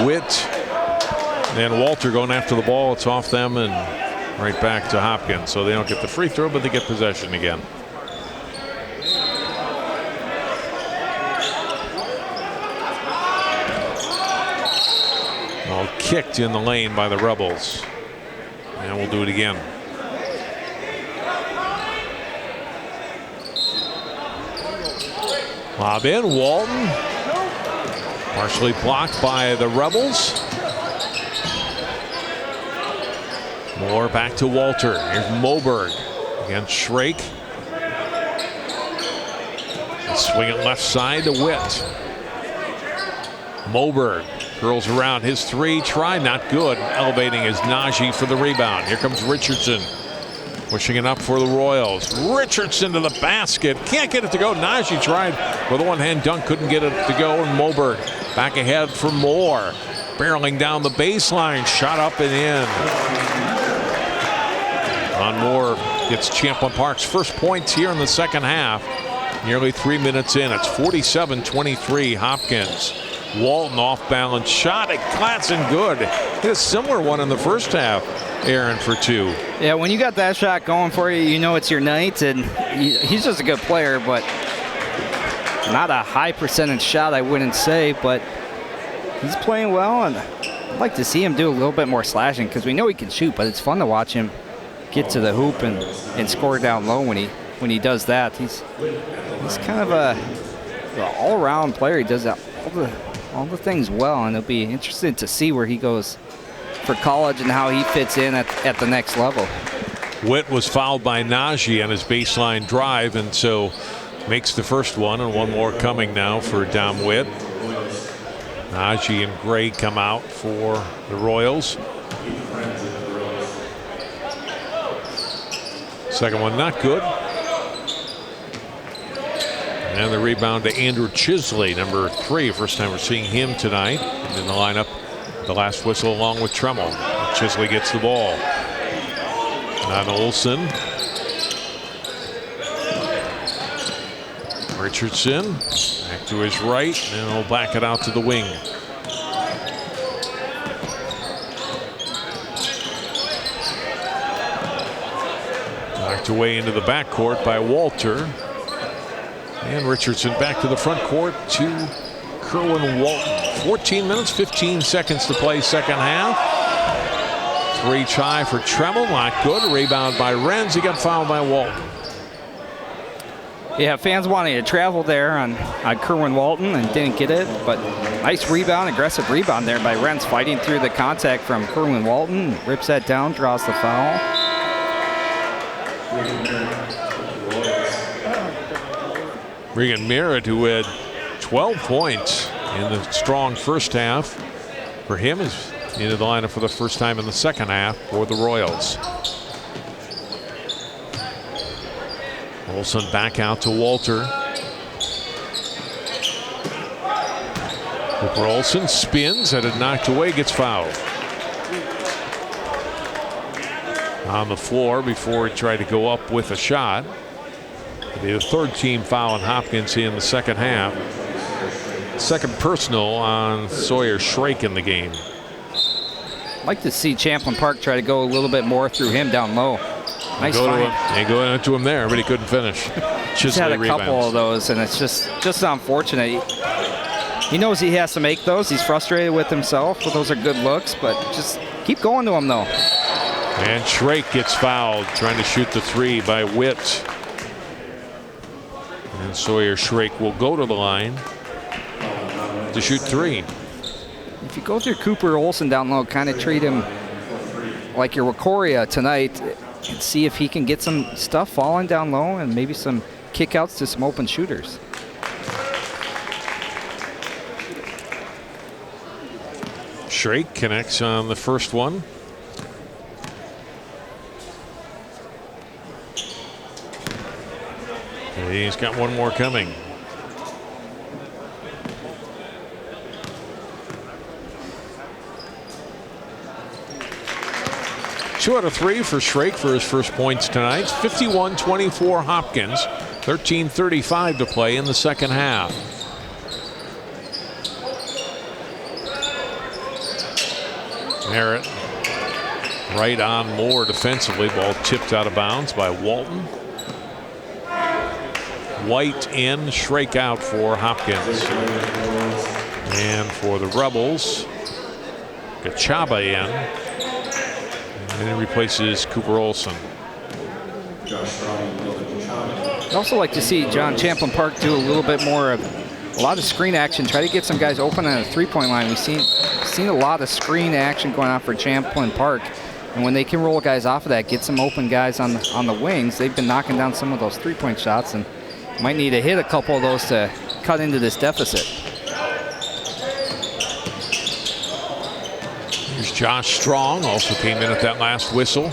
Witt and Walter going after the ball. It's off them and right back to Hopkins. So they don't get the free throw, but they get possession again. All kicked in the lane by the Rebels. And we'll do it again. Lob in, Walton. Partially blocked by the Rebels. Moore back to Walter. Here's Moberg against Schrake. Swing it left side to Witt. Moberg curls around his three. Try, not good. Elevating is Najee for the rebound. Here comes Richardson. Pushing it up for the Royals. Richardson to the basket. Can't get it to go. Najee tried with a one-hand dunk. Couldn't get it to go. And Moberg back ahead for Moore. Barreling down the baseline. Shot up and in. Ron Moore gets Champlin Park's first points here in the second half. Nearly 3 minutes in. It's 47-23 Hopkins. Walton off balance shot at Gladson, good. Hit a similar one in the first half, Aaron, for two. Yeah, when you got that shot going for you, you know it's your night, and he's just a good player, but not a high percentage shot, I wouldn't say, but he's playing well, and I'd like to see him do a little bit more slashing because we know he can shoot, but it's fun to watch him get to the hoop and score down low when he does that. He's kind of a all-around player. He does all the things well, and it'll be interesting to see where he goes for college and how he fits in at the next level. Witt was fouled by Najee on his baseline drive, and so makes the first one, and one more coming now for Dom Witt. Najee and Gray come out for the Royals. Second one not good. And the rebound to Andrew Chisley, number 3. First time we're seeing him tonight in the lineup. The last whistle along with Tremmel. Chisley gets the ball. On Olsen. Richardson back to his right, and he'll back it out to the wing. Knocked away into the backcourt by Walter. And Richardson back to the front court to Kerwin Walton. 14 minutes, 15 seconds to play second half. 3 try for Tremmel, not good. Rebound by Renz. He got fouled by Walton. Yeah, fans wanting to travel there on Kerwin Walton and didn't get it, but nice rebound, aggressive rebound there by Renz, fighting through the contact from Kerwin Walton. Rips that down, draws the foul. Regan Merritt, who had 12 points in the strong first half, for him is into the lineup for the first time in the second half for the Royals. Olsen back out to Walter. Cooper Olsen spins, had it knocked away, gets fouled. On the floor before he tried to go up with a shot. The third team foul on Hopkins in the second half. Second personal on Sawyer Schrake in the game. I'd like to see Champlin Park try to go a little bit more through him down low. Nice find. They go into him there, but he couldn't finish. He's had a couple of those, and it's just unfortunate. He knows he has to make those. He's frustrated with himself, but those are good looks, but just keep going to him, though. And Schrake gets fouled, trying to shoot the 3 by Witt. And Sawyer Schrake will go to the line. to shoot 3. If you go through Cooper Olsen down low, kind of treat him like your Wakoria tonight and see if he can get some stuff falling down low and maybe some kickouts to some open shooters. Shrake connects on the first one. And he's got one more coming. Two out of 3 for Shrake for his first points tonight. 51-24 Hopkins. 13:35 to play in the second half. Merritt right on Moore defensively. Ball tipped out of bounds by Walton. White in, Shrake out for Hopkins. And for the Rebels, Gachaba in. And it replaces Cooper Olsen. I'd also like to see John Champlin Park do a little bit more of a lot of screen action, try to get some guys open on the three-point line. We've seen a lot of screen action going on for Champlin Park, and when they can roll guys off of that, get some open guys on the wings, they've been knocking down some of those three-point shots and might need to hit a couple of those to cut into this deficit. Here's Josh Strong, also came in at that last whistle.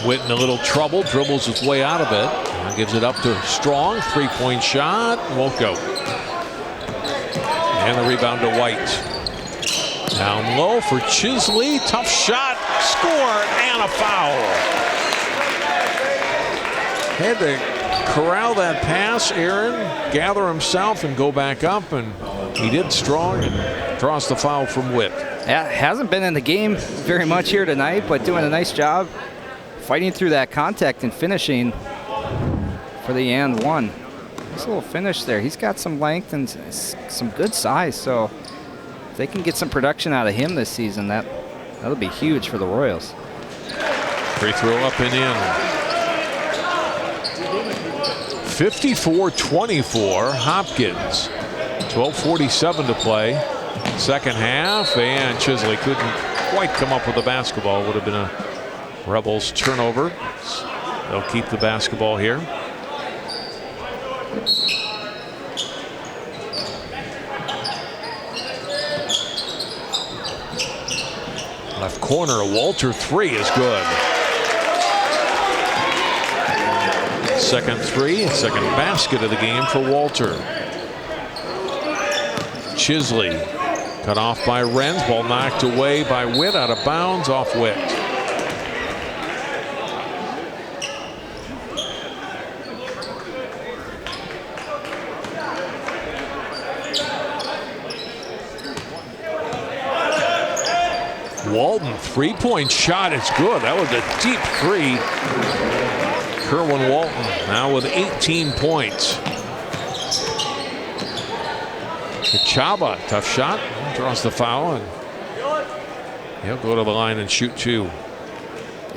Witt in a little trouble, dribbles his way out of it. Now gives it up to Strong, three-point shot, won't go. And the rebound to White. Down low for Chisley, tough shot, score, and a foul. Had to corral that pass, Aaron, gather himself and go back up, and he did. Strong and draws the foul from Witt. Yeah, hasn't been in the game very much here tonight, but doing a nice job fighting through that contact and finishing for the and one. Nice little finish there. He's got some length and some good size, so if they can get some production out of him this season, that'll be huge for the Royals. Free throw up and in. 54-24 Hopkins. 12:47 to play. Second half, and Chisley couldn't quite come up with the basketball. Would have been a Rebels turnover. They'll keep the basketball here. Left corner, Walter three is good. Second three, second basket of the game for Walter. Chisley cut off by Renz, ball knocked away by Witt, out of bounds, off Witt. Walton, three-point shot, it's good. That was a deep three. Kerwin Walton now with 18 points. Chaba, tough shot, draws the foul, and he'll go to the line and shoot two.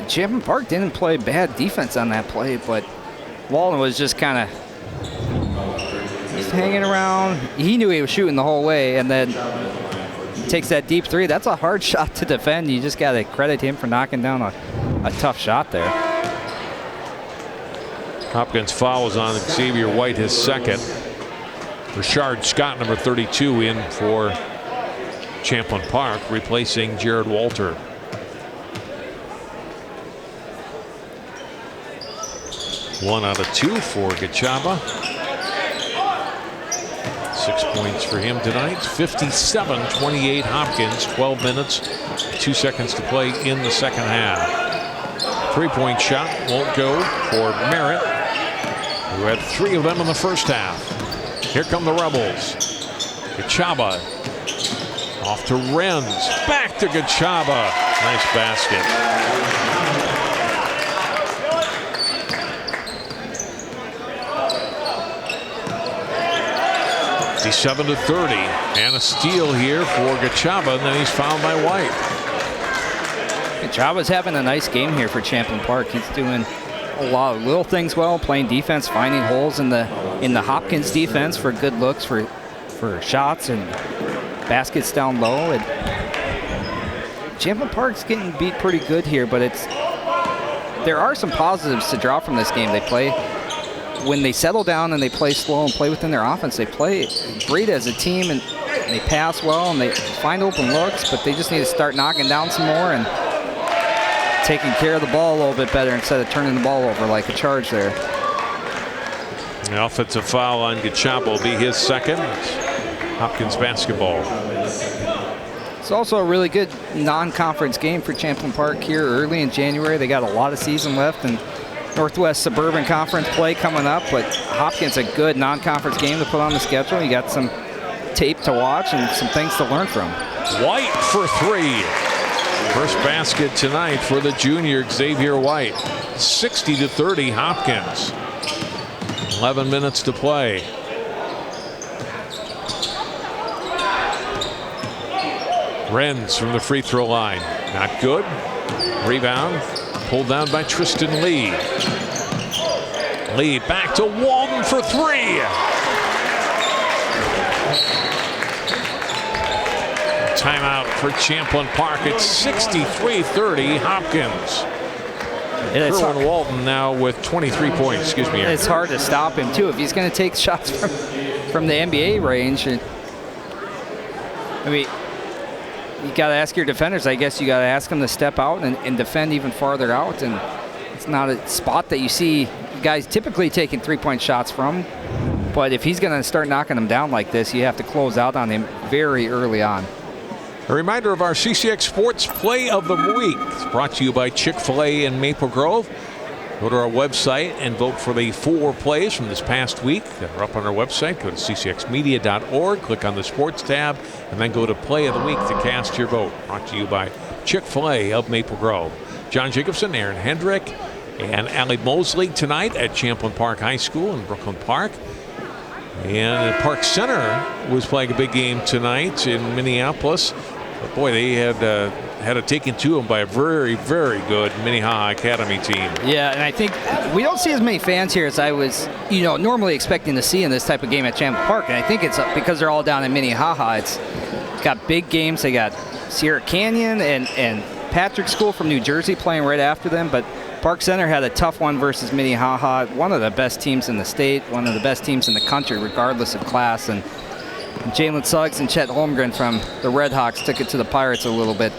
Champlin Park didn't play bad defense on that play, but Walton was just kind of hanging around. He knew he was shooting the whole way, and then takes that deep three. That's a hard shot to defend. You just got to credit him for knocking down a tough shot there. Hopkins fouls on Xavier White, his second. Richard Scott, number 32, in for Champlin Park, replacing Jared Walter. One out of two for Gachaba. 6 points for him tonight. 57-28 Hopkins. 12 minutes, 2 seconds to play in the second half. Three-point shot won't go for Merritt, who had 3 of them in the first half. Here come the Rebels. Gachaba off to Renz. Back to Gachaba. Nice basket. He's 57-30. And a steal here for Gachaba, and then he's fouled by White. Gachaba's having a nice game here for Champlin Park. He's doing a lot of little things well, playing defense, finding holes in the Hopkins defense for good looks, for shots and baskets down low. And Champlin Park's getting beat pretty good here, but there are some positives to draw from this game. They play, when they settle down and they play slow and play within their offense, they play great as a team, and they pass well and they find open looks, but they just need to start knocking down some more and taking care of the ball a little bit better instead of turning the ball over like a charge there. The offensive foul on Gachaba will be his second. Hopkins basketball. It's also a really good non-conference game for Champlin Park here early in January. They got a lot of season left and Northwest Suburban Conference play coming up, but Hopkins a good non-conference game to put on the schedule. You got some tape to watch and some things to learn from. White for three. First basket tonight for the junior Xavier White. 60-30 Hopkins. 11 minutes to play. Renz from the free throw line. Not good. Rebound. Pulled down by Tristan Lee. Lee back to Walton for three. Timeout for Champlin Park. It's 63-30 Hopkins. Kerwin Walton now with 23 points. Excuse me. It's hard to stop him too if he's going to take shots from the NBA range. I mean, you got to ask your defenders. I guess you got to ask them to step out and defend even farther out. And it's not a spot that you see guys typically taking three-point shots from. But if he's going to start knocking them down like this, you have to close out on him very early on. A reminder of our CCX Sports Play of the Week. It's brought to you by Chick-fil-A in Maple Grove. Go to our website and vote for the 4 plays from this past week that are up on our website. Go to ccxmedia.org, click on the Sports tab, and then go to Play of the Week to cast your vote. Brought to you by Chick-fil-A of Maple Grove. John Jacobson, Aaron Hendrick, and Allie Mosley tonight at Champlin Park High School in Brooklyn Park. And Park Center was playing a big game tonight in Minneapolis. But boy, they had it taken to them by a very, very good Minnehaha Academy team. Yeah, and I think we don't see as many fans here as I was, normally expecting to see in this type of game at Champlin Park. And I think it's because they're all down in Minnehaha. It's got big games. They got Sierra Canyon and Patrick School from New Jersey playing right after them. But Park Center had a tough one versus Minnehaha, one of the best teams in the state, one of the best teams in the country, regardless of class. And Jalen Suggs and Chet Holmgren from the Red Hawks took it to the Pirates a little bit.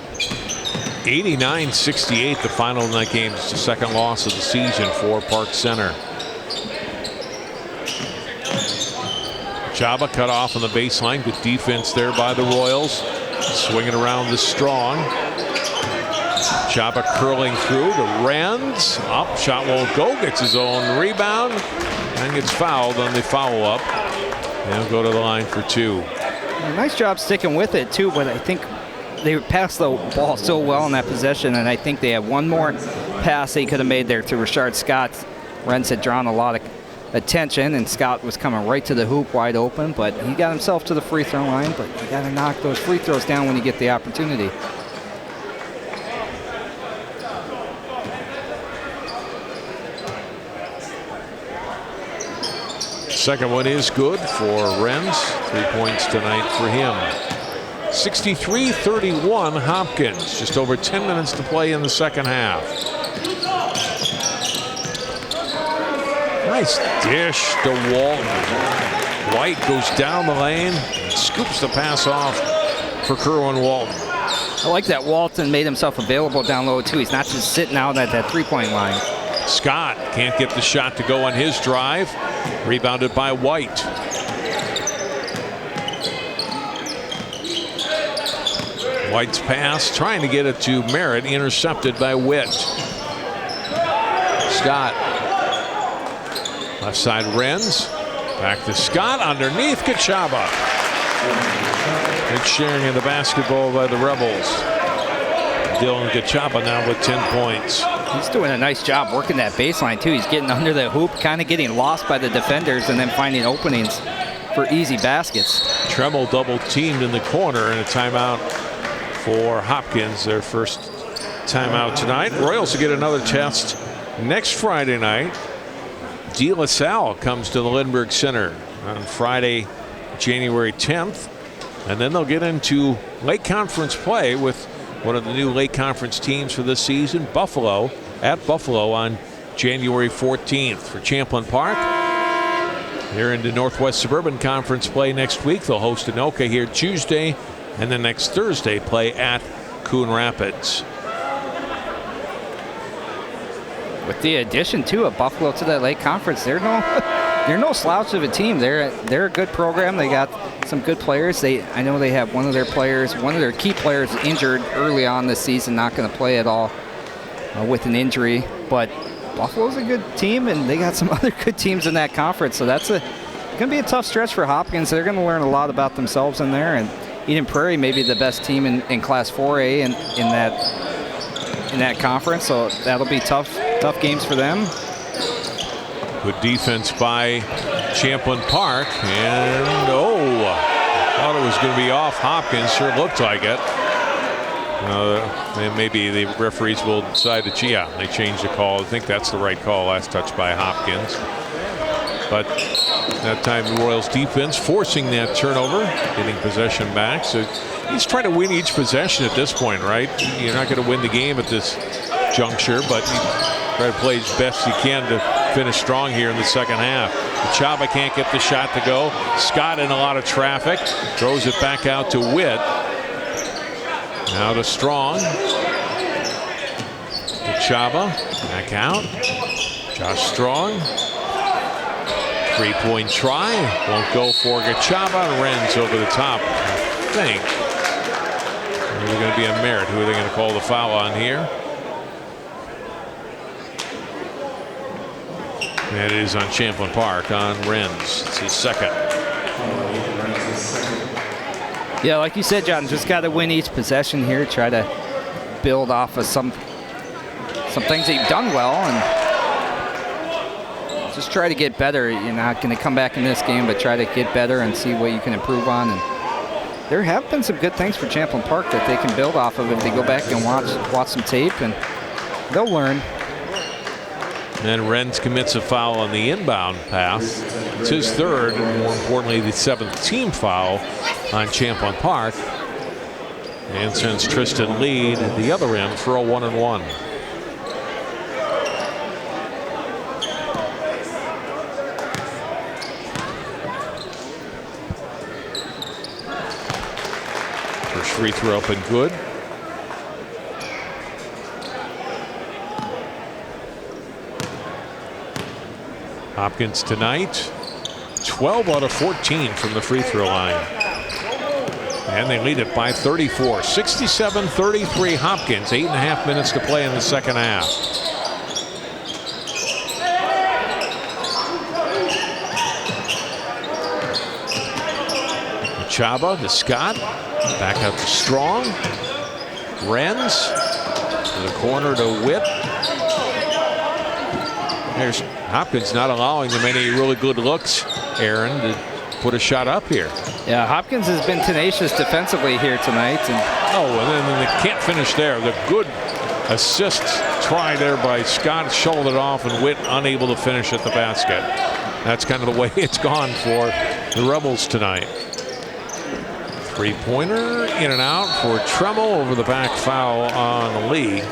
89-68, the final in that game. It's the second loss of the season for Park Center. Chaba cut off on the baseline. Good defense there by the Royals. Swinging around the Strong. Chaba curling through to Renz. Up, shot won't go. Gets his own rebound and gets fouled on the foul up. And he'll go to the line for 2. Nice job sticking with it too, but I think they passed the ball so well in that possession, and I think they had one more pass they could have made there to Rashard Scott. Renz had drawn a lot of attention, and Scott was coming right to the hoop wide open, but he got himself to the free throw line. But you got to knock those free throws down when you get the opportunity. Second one is good for Renz. 3 points tonight for him. 63-31 Hopkins. Just over 10 minutes to play in the second half. Nice dish to Walton. White goes down the lane, scoops the pass off for Kerwin Walton. I like that Walton made himself available down low too. He's not just sitting out at that three-point line. Scott can't get the shot to go on his drive. Rebounded by White. White's pass, trying to get it to Merritt, intercepted by Witt. Scott. Left side Renz. Back to Scott, underneath Gachaba. Good sharing of the basketball by the Rebels. Dylan Gachaba now with 10 points. He's doing a nice job working that baseline too. He's getting under the hoop, kind of getting lost by the defenders and then finding openings for easy baskets. Tremble double teamed in the corner, and a timeout for Hopkins, their first timeout tonight. Royals will get another test Next Friday night, De La Salle comes to the Lindbergh Center on Friday, January 10th. And then they'll get into Lake Conference play with one of the new Lake Conference teams for this season, Buffalo, at Buffalo on January 14th. For Champlin Park, they're into Northwest Suburban Conference play next week. They'll host Anoka here Tuesday, and then next Thursday play at Coon Rapids. With the addition too of Buffalo to that Lake Conference, they're no slouch of a team. They're a good program. They got some good players. I know they have one of their key players injured early on this season, not going to play at all with an injury. But Buffalo's a good team, and they got some other good teams in that conference. So that's going to be a tough stretch for Hopkins. They're going to learn a lot about themselves in there. And Eden Prairie may be the best team in Class 4A in that conference. So that'll be tough games for them. Good defense by Champlin Park, and thought it was going to be off Hopkins. Sure looked like it. Maybe the referees will decide that, they changed the call. I think that's the right call. Last touch by Hopkins. But that time the Royals defense forcing that turnover, getting possession back. So he's trying to win each possession at this point, right? You're not going to win the game at this juncture, but you try to play as best you can to finish strong here in the second half. Chaba can't get the shot to go. Scott in a lot of traffic. Throws it back out to Witt. Now to Strong. To Chaba. Back out. Josh Strong. Three-point try. Won't go for Gachaba. And Renz over the top. I think. Maybe going to be a Merritt. Who are they going to call the foul on here? And it is on Champlin Park on Renz. It's his second. Yeah, like you said, John, just got to win each possession here. Try to build off of some things they've done well, and just try to get better. You're not going to come back in this game, but try to get better and see what you can improve on. And there have been some good things for Champlin Park that they can build off of if they go back and watch some tape, and they'll learn. And Renz commits a foul on the inbound pass. It's his third, and more importantly, the seventh team foul on Champlin Park. And sends Tristan Lead at the other end for a 1-and-1. First free throw up and good. Hopkins tonight, 12 out of 14 from the free throw line. And they lead it by 34. 67-33 Hopkins. 8.5 minutes to play in the second half. Chaba to Scott. Back out to Strong. Renz to the corner to Witt. There's Hopkins not allowing them any really good looks, Aaron, to put a shot up here. Yeah, Hopkins has been tenacious defensively here tonight. And then they can't finish there. The good assist try there by Scott, shouldered it off, and Witt unable to finish at the basket. That's kind of the way it's gone for the Rebels tonight. Three-pointer in and out for Tremmel, over the back foul on Lee.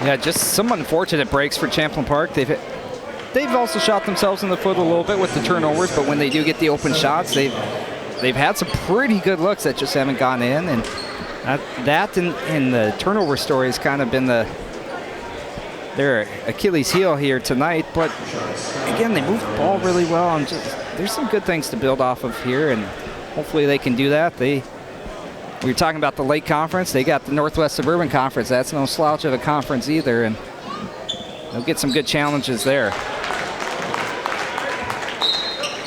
Yeah, just some unfortunate breaks for Champlin Park. They've also shot themselves in the foot a little bit with the turnovers, but when they do get the open shots, they've had some pretty good looks that just haven't gone in, and that and the turnover story has kind of been their Achilles heel here tonight. But again, they move the ball really well, and there's some good things to build off of here, and hopefully they can do that. We were talking about the Lake Conference. They got the Northwest Suburban Conference. That's no slouch of a conference either, and they'll get some good challenges there.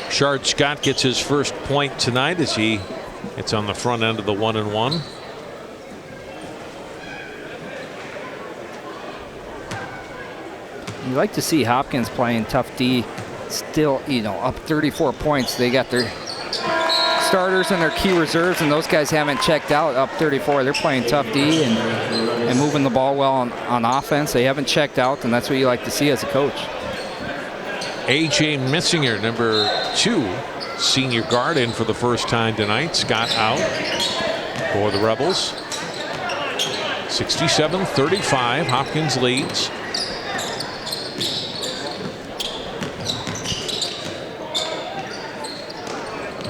Shard Scott gets his first point tonight as he gets on the front end of the 1-and-1. You like to see Hopkins playing tough D, still, up 34 points. They got their starters and their key reserves, and those guys haven't checked out up 34. They're playing tough D and moving the ball well on offense. They haven't checked out, and that's what you like to see as a coach. A.J. Messinger, number 2, senior guard, in for the first time tonight. Scott out for the Rebels. 67-35, Hopkins leads.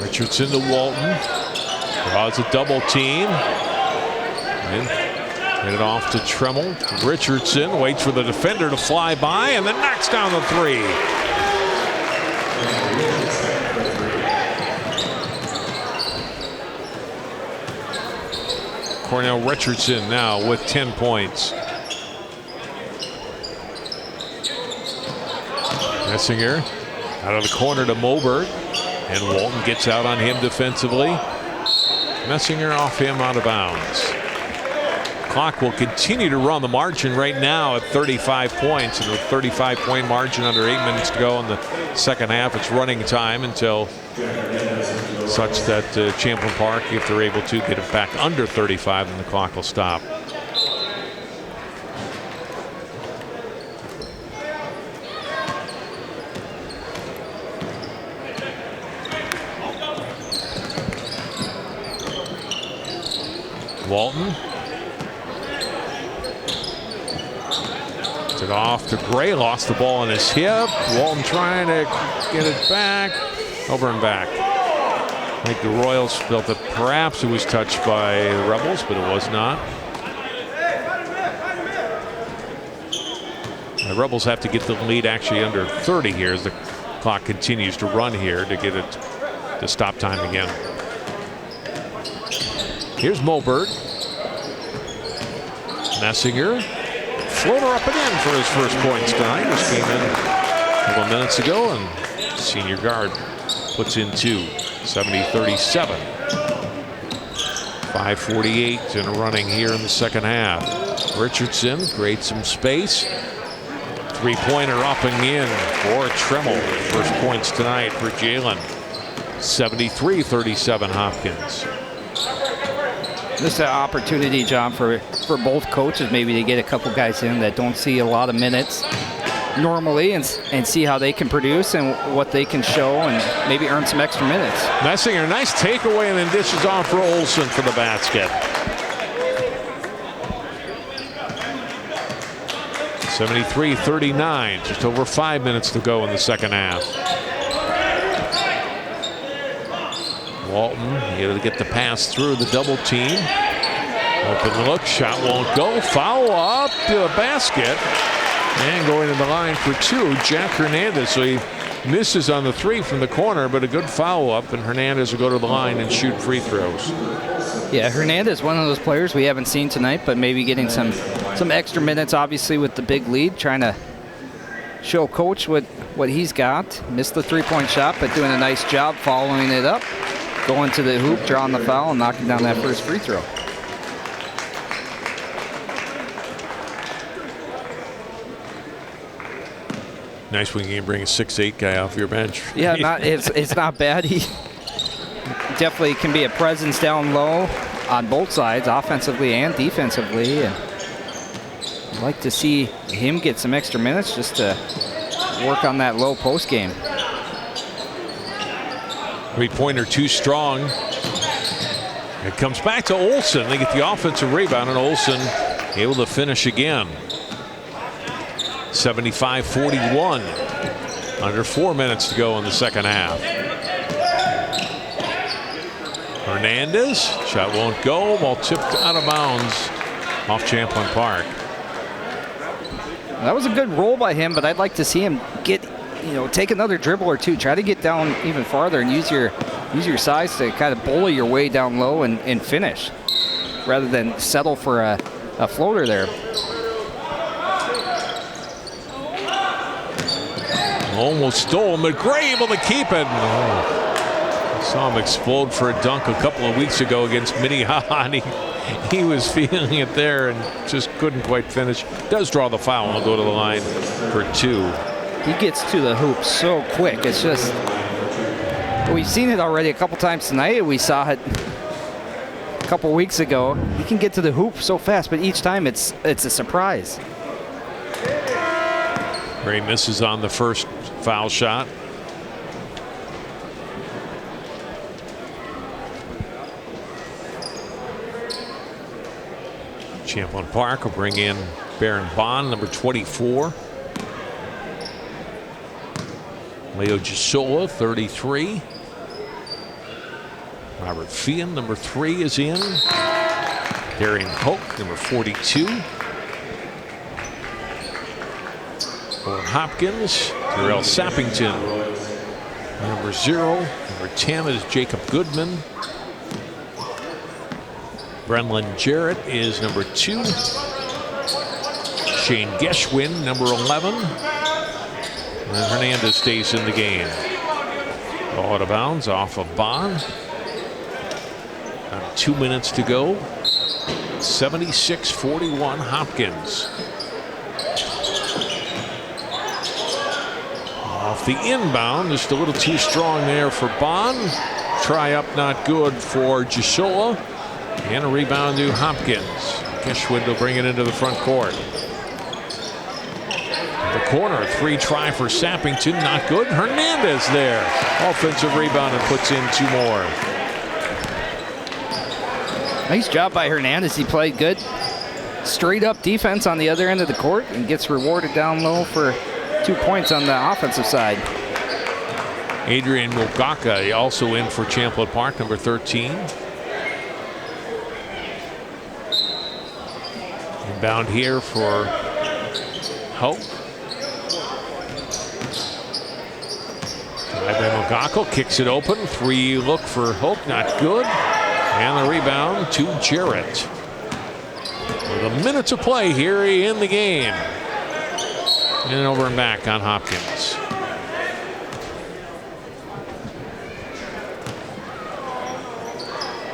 Richardson to Walton. Draws a double team. And hit it off to Tremmel. Richardson waits for the defender to fly by and then knocks down the 3. Cornell Richardson now with 10 points. Messinger out of the corner to Moberg, and Walton gets out on him defensively. Messinger off him, out of bounds. Clock will continue to run. The margin right now at 35 points, and a 35-point margin under 8 minutes to go in the second half. It's running time until such that Champlin Park, if they're able to get it back under 35, then the clock will stop. Walton. It off to Gray, lost the ball on his hip. Walton trying to get it back, over and back. I think the Royals felt that perhaps it was touched by the Rebels, but it was not. The Rebels have to get the lead actually under 30 here as the clock continues to run here to get it to stop time again. Here's Moberg. Messinger. Floater up and in for his first points tonight. Just came in a couple of minutes ago, and senior guard puts in 2. 70-37. 5:48 and running here in the second half. Richardson creates some space. Three-pointer up and in for Tremmel. First points tonight for Jalen. 73-37 Hopkins. This is an opportunity, John, for both coaches maybe to get a couple guys in that don't see a lot of minutes normally and see how they can produce and what they can show and maybe earn some extra minutes. Messinger, nice takeaway, and then dishes off for Olsen for the basket. 73-39, just over 5 minutes to go in the second half. Walton able to get the pass through the double team. Open look, shot won't go. Foul up to the basket. And going to the line for 2, Jack Hernandez. So he misses on the 3 from the corner, but a good foul up, and Hernandez will go to the line and shoot free throws. Yeah, Hernandez, one of those players we haven't seen tonight, but maybe getting some extra minutes, obviously, with the big lead, trying to show coach what he's got. Missed the three-point shot, but doing a nice job following it up. Going to the hoop, drawing the foul, and knocking down that first free throw. Nice when you can bring a 6'8" guy off your bench. Yeah, it's not bad. He definitely can be a presence down low on both sides, offensively and defensively. And I'd like to see him get some extra minutes just to work on that low post game. Three-pointer too strong. It comes back to Olsen. They get the offensive rebound, and Olsen able to finish again. 75-41. Under 4 minutes to go in the second half. Hernandez, shot won't go, ball tipped out of bounds off Champlin Park. That was a good roll by him, but I'd like to see him take another dribble or two, try to get down even farther and use your size to kind of bully your way down low and finish rather than settle for a floater there. Almost stole. McGray able to keep it. Saw him explode for a dunk a couple of weeks ago against Minnehaha. He was feeling it there and just couldn't quite finish. Does draw the foul and will go to the line for 2. He gets to the hoop so quick. It's just We've seen it already a couple times tonight. We saw it a couple weeks ago. He can get to the hoop so fast, but each time it's a surprise. Gray misses on the first foul shot. Champlin Park will bring in Baron Bond, number 24. Leo Gisola, 33. Robert Fian, number 3, is in. Darian Hoke, number 42. For Hopkins, Terrell Sappington, number 0. Number 10 is Jacob Goodman. Brenlin Jarrett is number 2. Shane Geschwin, number 11. And Hernandez stays in the game. Ball out of bounds off of Bond. 2 minutes to go. 76-41 Hopkins. Off the inbound, just a little too strong there for Bond. Try up, not good for Gisola. And a rebound to Hopkins. Geschwin will bring it into the front court. The corner, 3 try for Sappington, not good. Hernandez there. Offensive rebound and puts in 2 more. Nice job by Hernandez. He played good. Straight up defense on the other end of the court and gets rewarded down low for 2 points on the offensive side. Adrian Mogaka also in for Champlin Park, number 13. Inbound here for Hope. Mogaka kicks it open. 3 look for Hope, not good. And the rebound to Jarrett. With a minute to play here in the game. And over and back on Hopkins.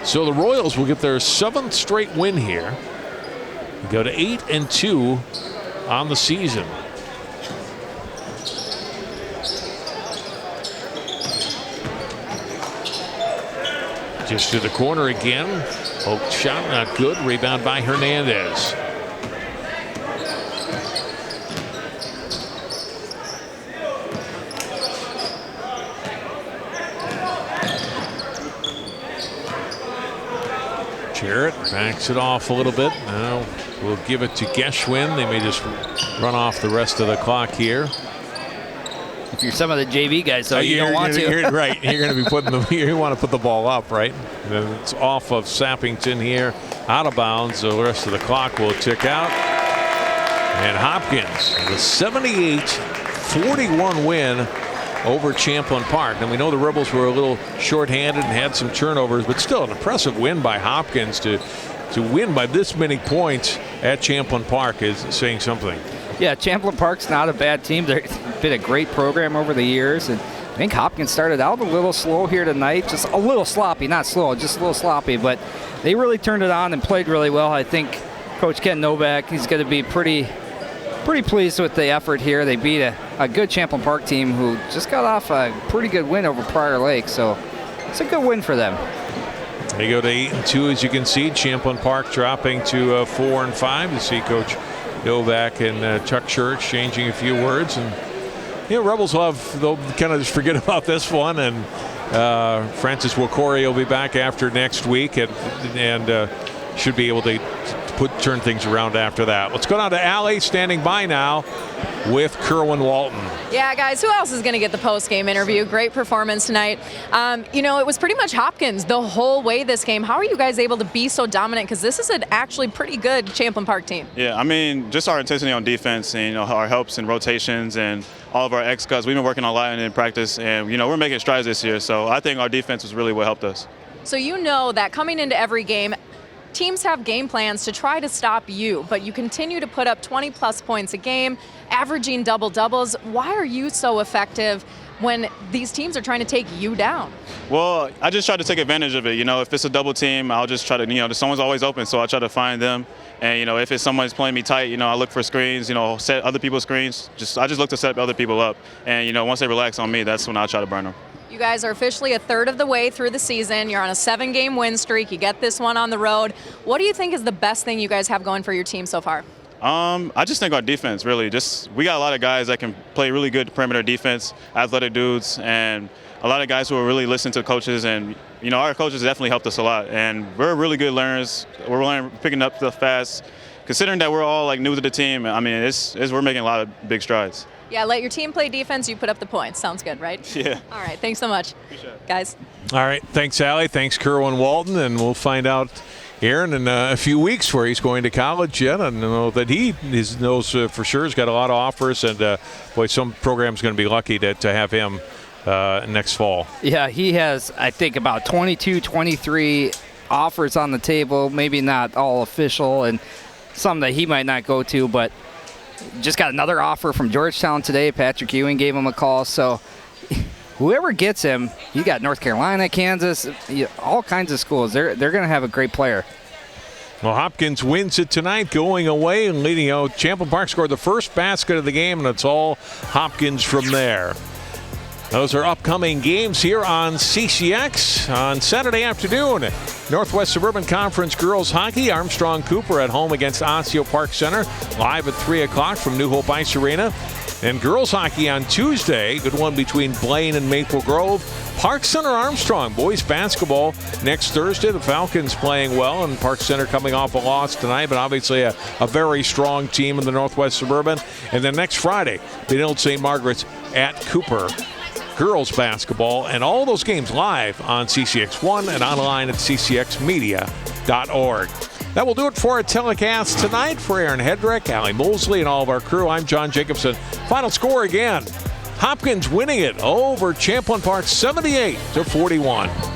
So the Royals will get their 7th straight win here. Go to 8-2 on the season. Just to the corner again. Hope shot not good. Rebound by Hernandez. Jarrett backs it off a little bit. Now we'll give it to Geschwin. They may just run off the rest of the clock here. If you're some of the JV guys, though, you don't want to. Right. You're going to be putting you want to put the ball up, right? And it's off of Sappington here. Out of bounds. The rest of the clock will tick out. And Hopkins, the 78-41 win over Champlin Park. And we know the Rebels were a little shorthanded and had some turnovers, but still an impressive win by Hopkins to win by this many points at Champlin Park is saying something. Yeah, Champlin Park's not a bad team. They've been a great program over the years, and I think Hopkins started out a little slow here tonight, just a little sloppy, not slow, just a little sloppy, but they really turned it on and played really well. I think Coach Ken Novak, he's going to be pretty pleased with the effort here. They beat a good Champlin Park team who just got off a pretty good win over Prior Lake, so it's a good win for them. They go to 8-2, as you can see. Champlin Park dropping to 4-5. You see Coach Novak and Chuck Church exchanging a few words, and Rebels they'll kind of just forget about this one, and Francis Wakori will be back after next week, and should be able to turn things around after that. Let's go down to Allie, standing by now with Kerwin Walton. Yeah, guys, who else is going to get the post-game interview? Great performance tonight. It was pretty much Hopkins the whole way this game. How are you guys able to be so dominant? Because this is an actually pretty good Champlin Park team. Yeah, I mean, just our intensity on defense and, our helps and rotations and all of our X-cuts. We've been working a lot in practice, and, we're making strides this year. So I think our defense was really what helped us. So you know that coming into every game, teams have game plans to try to stop you, but you continue to put up 20-plus points a game, averaging double-doubles. Why are you so effective when these teams are trying to take you down? Well, I just try to take advantage of it. If it's a double team, I'll just try to, someone's always open, so I try to find them. And, if it's someone's playing me tight, I look for screens, set other people's screens. I just look to set other people up. And, once they relax on me, that's when I try to burn them. You guys are officially a third of the way through the season. You're on a 7-game win streak. You get this one on the road. What do you think is the best thing you guys have going for your team so far? I just think our defense, really. We got a lot of guys that can play really good perimeter defense, athletic dudes, and a lot of guys who are really listening to coaches. And, our coaches definitely helped us a lot. And we're really good learners. We're picking up stuff fast. Considering that we're all new to the team, I mean, we're making a lot of big strides. Yeah, let your team play defense, you put up the points. Sounds good, right? Yeah. All right, thanks so much. Appreciate it. Guys. All right, thanks, Allie. Thanks, Kerwin Walton, and we'll find out, Aaron, in a few weeks where he's going to college yet. I know that he knows for sure. He's got a lot of offers, and boy, some program's going to be lucky to have him next fall. Yeah, he has, I think, about 22, 23 offers on the table, maybe not all official, and some that he might not go to, but just got another offer from Georgetown today. Patrick Ewing gave him a call. So whoever gets him, you got North Carolina, Kansas, all kinds of schools. They're going to have a great player. Well, Hopkins wins it tonight, going away and leading out. Champlin Park scored the first basket of the game, and it's all Hopkins from there. Those are upcoming games here on CCX on Saturday afternoon. Northwest Suburban Conference Girls Hockey. Armstrong Cooper at home against Osseo Park Center. Live at 3 o'clock from New Hope Ice Arena. And girls hockey on Tuesday. Good one between Blaine and Maple Grove. Park Center Armstrong. Boys basketball next Thursday. The Falcons playing well, and Park Center coming off a loss tonight, but obviously a very strong team in the Northwest Suburban. And then next Friday, Benilde St. Margaret's at Cooper. Girls basketball, and all those games live on CCX1 and online at ccxmedia.org. That will do it for our telecast tonight. For Aaron Hedrick, Allie Mosley, and all of our crew, I'm John Jacobson. Final score again, Hopkins winning it over Champlin Park 78-41.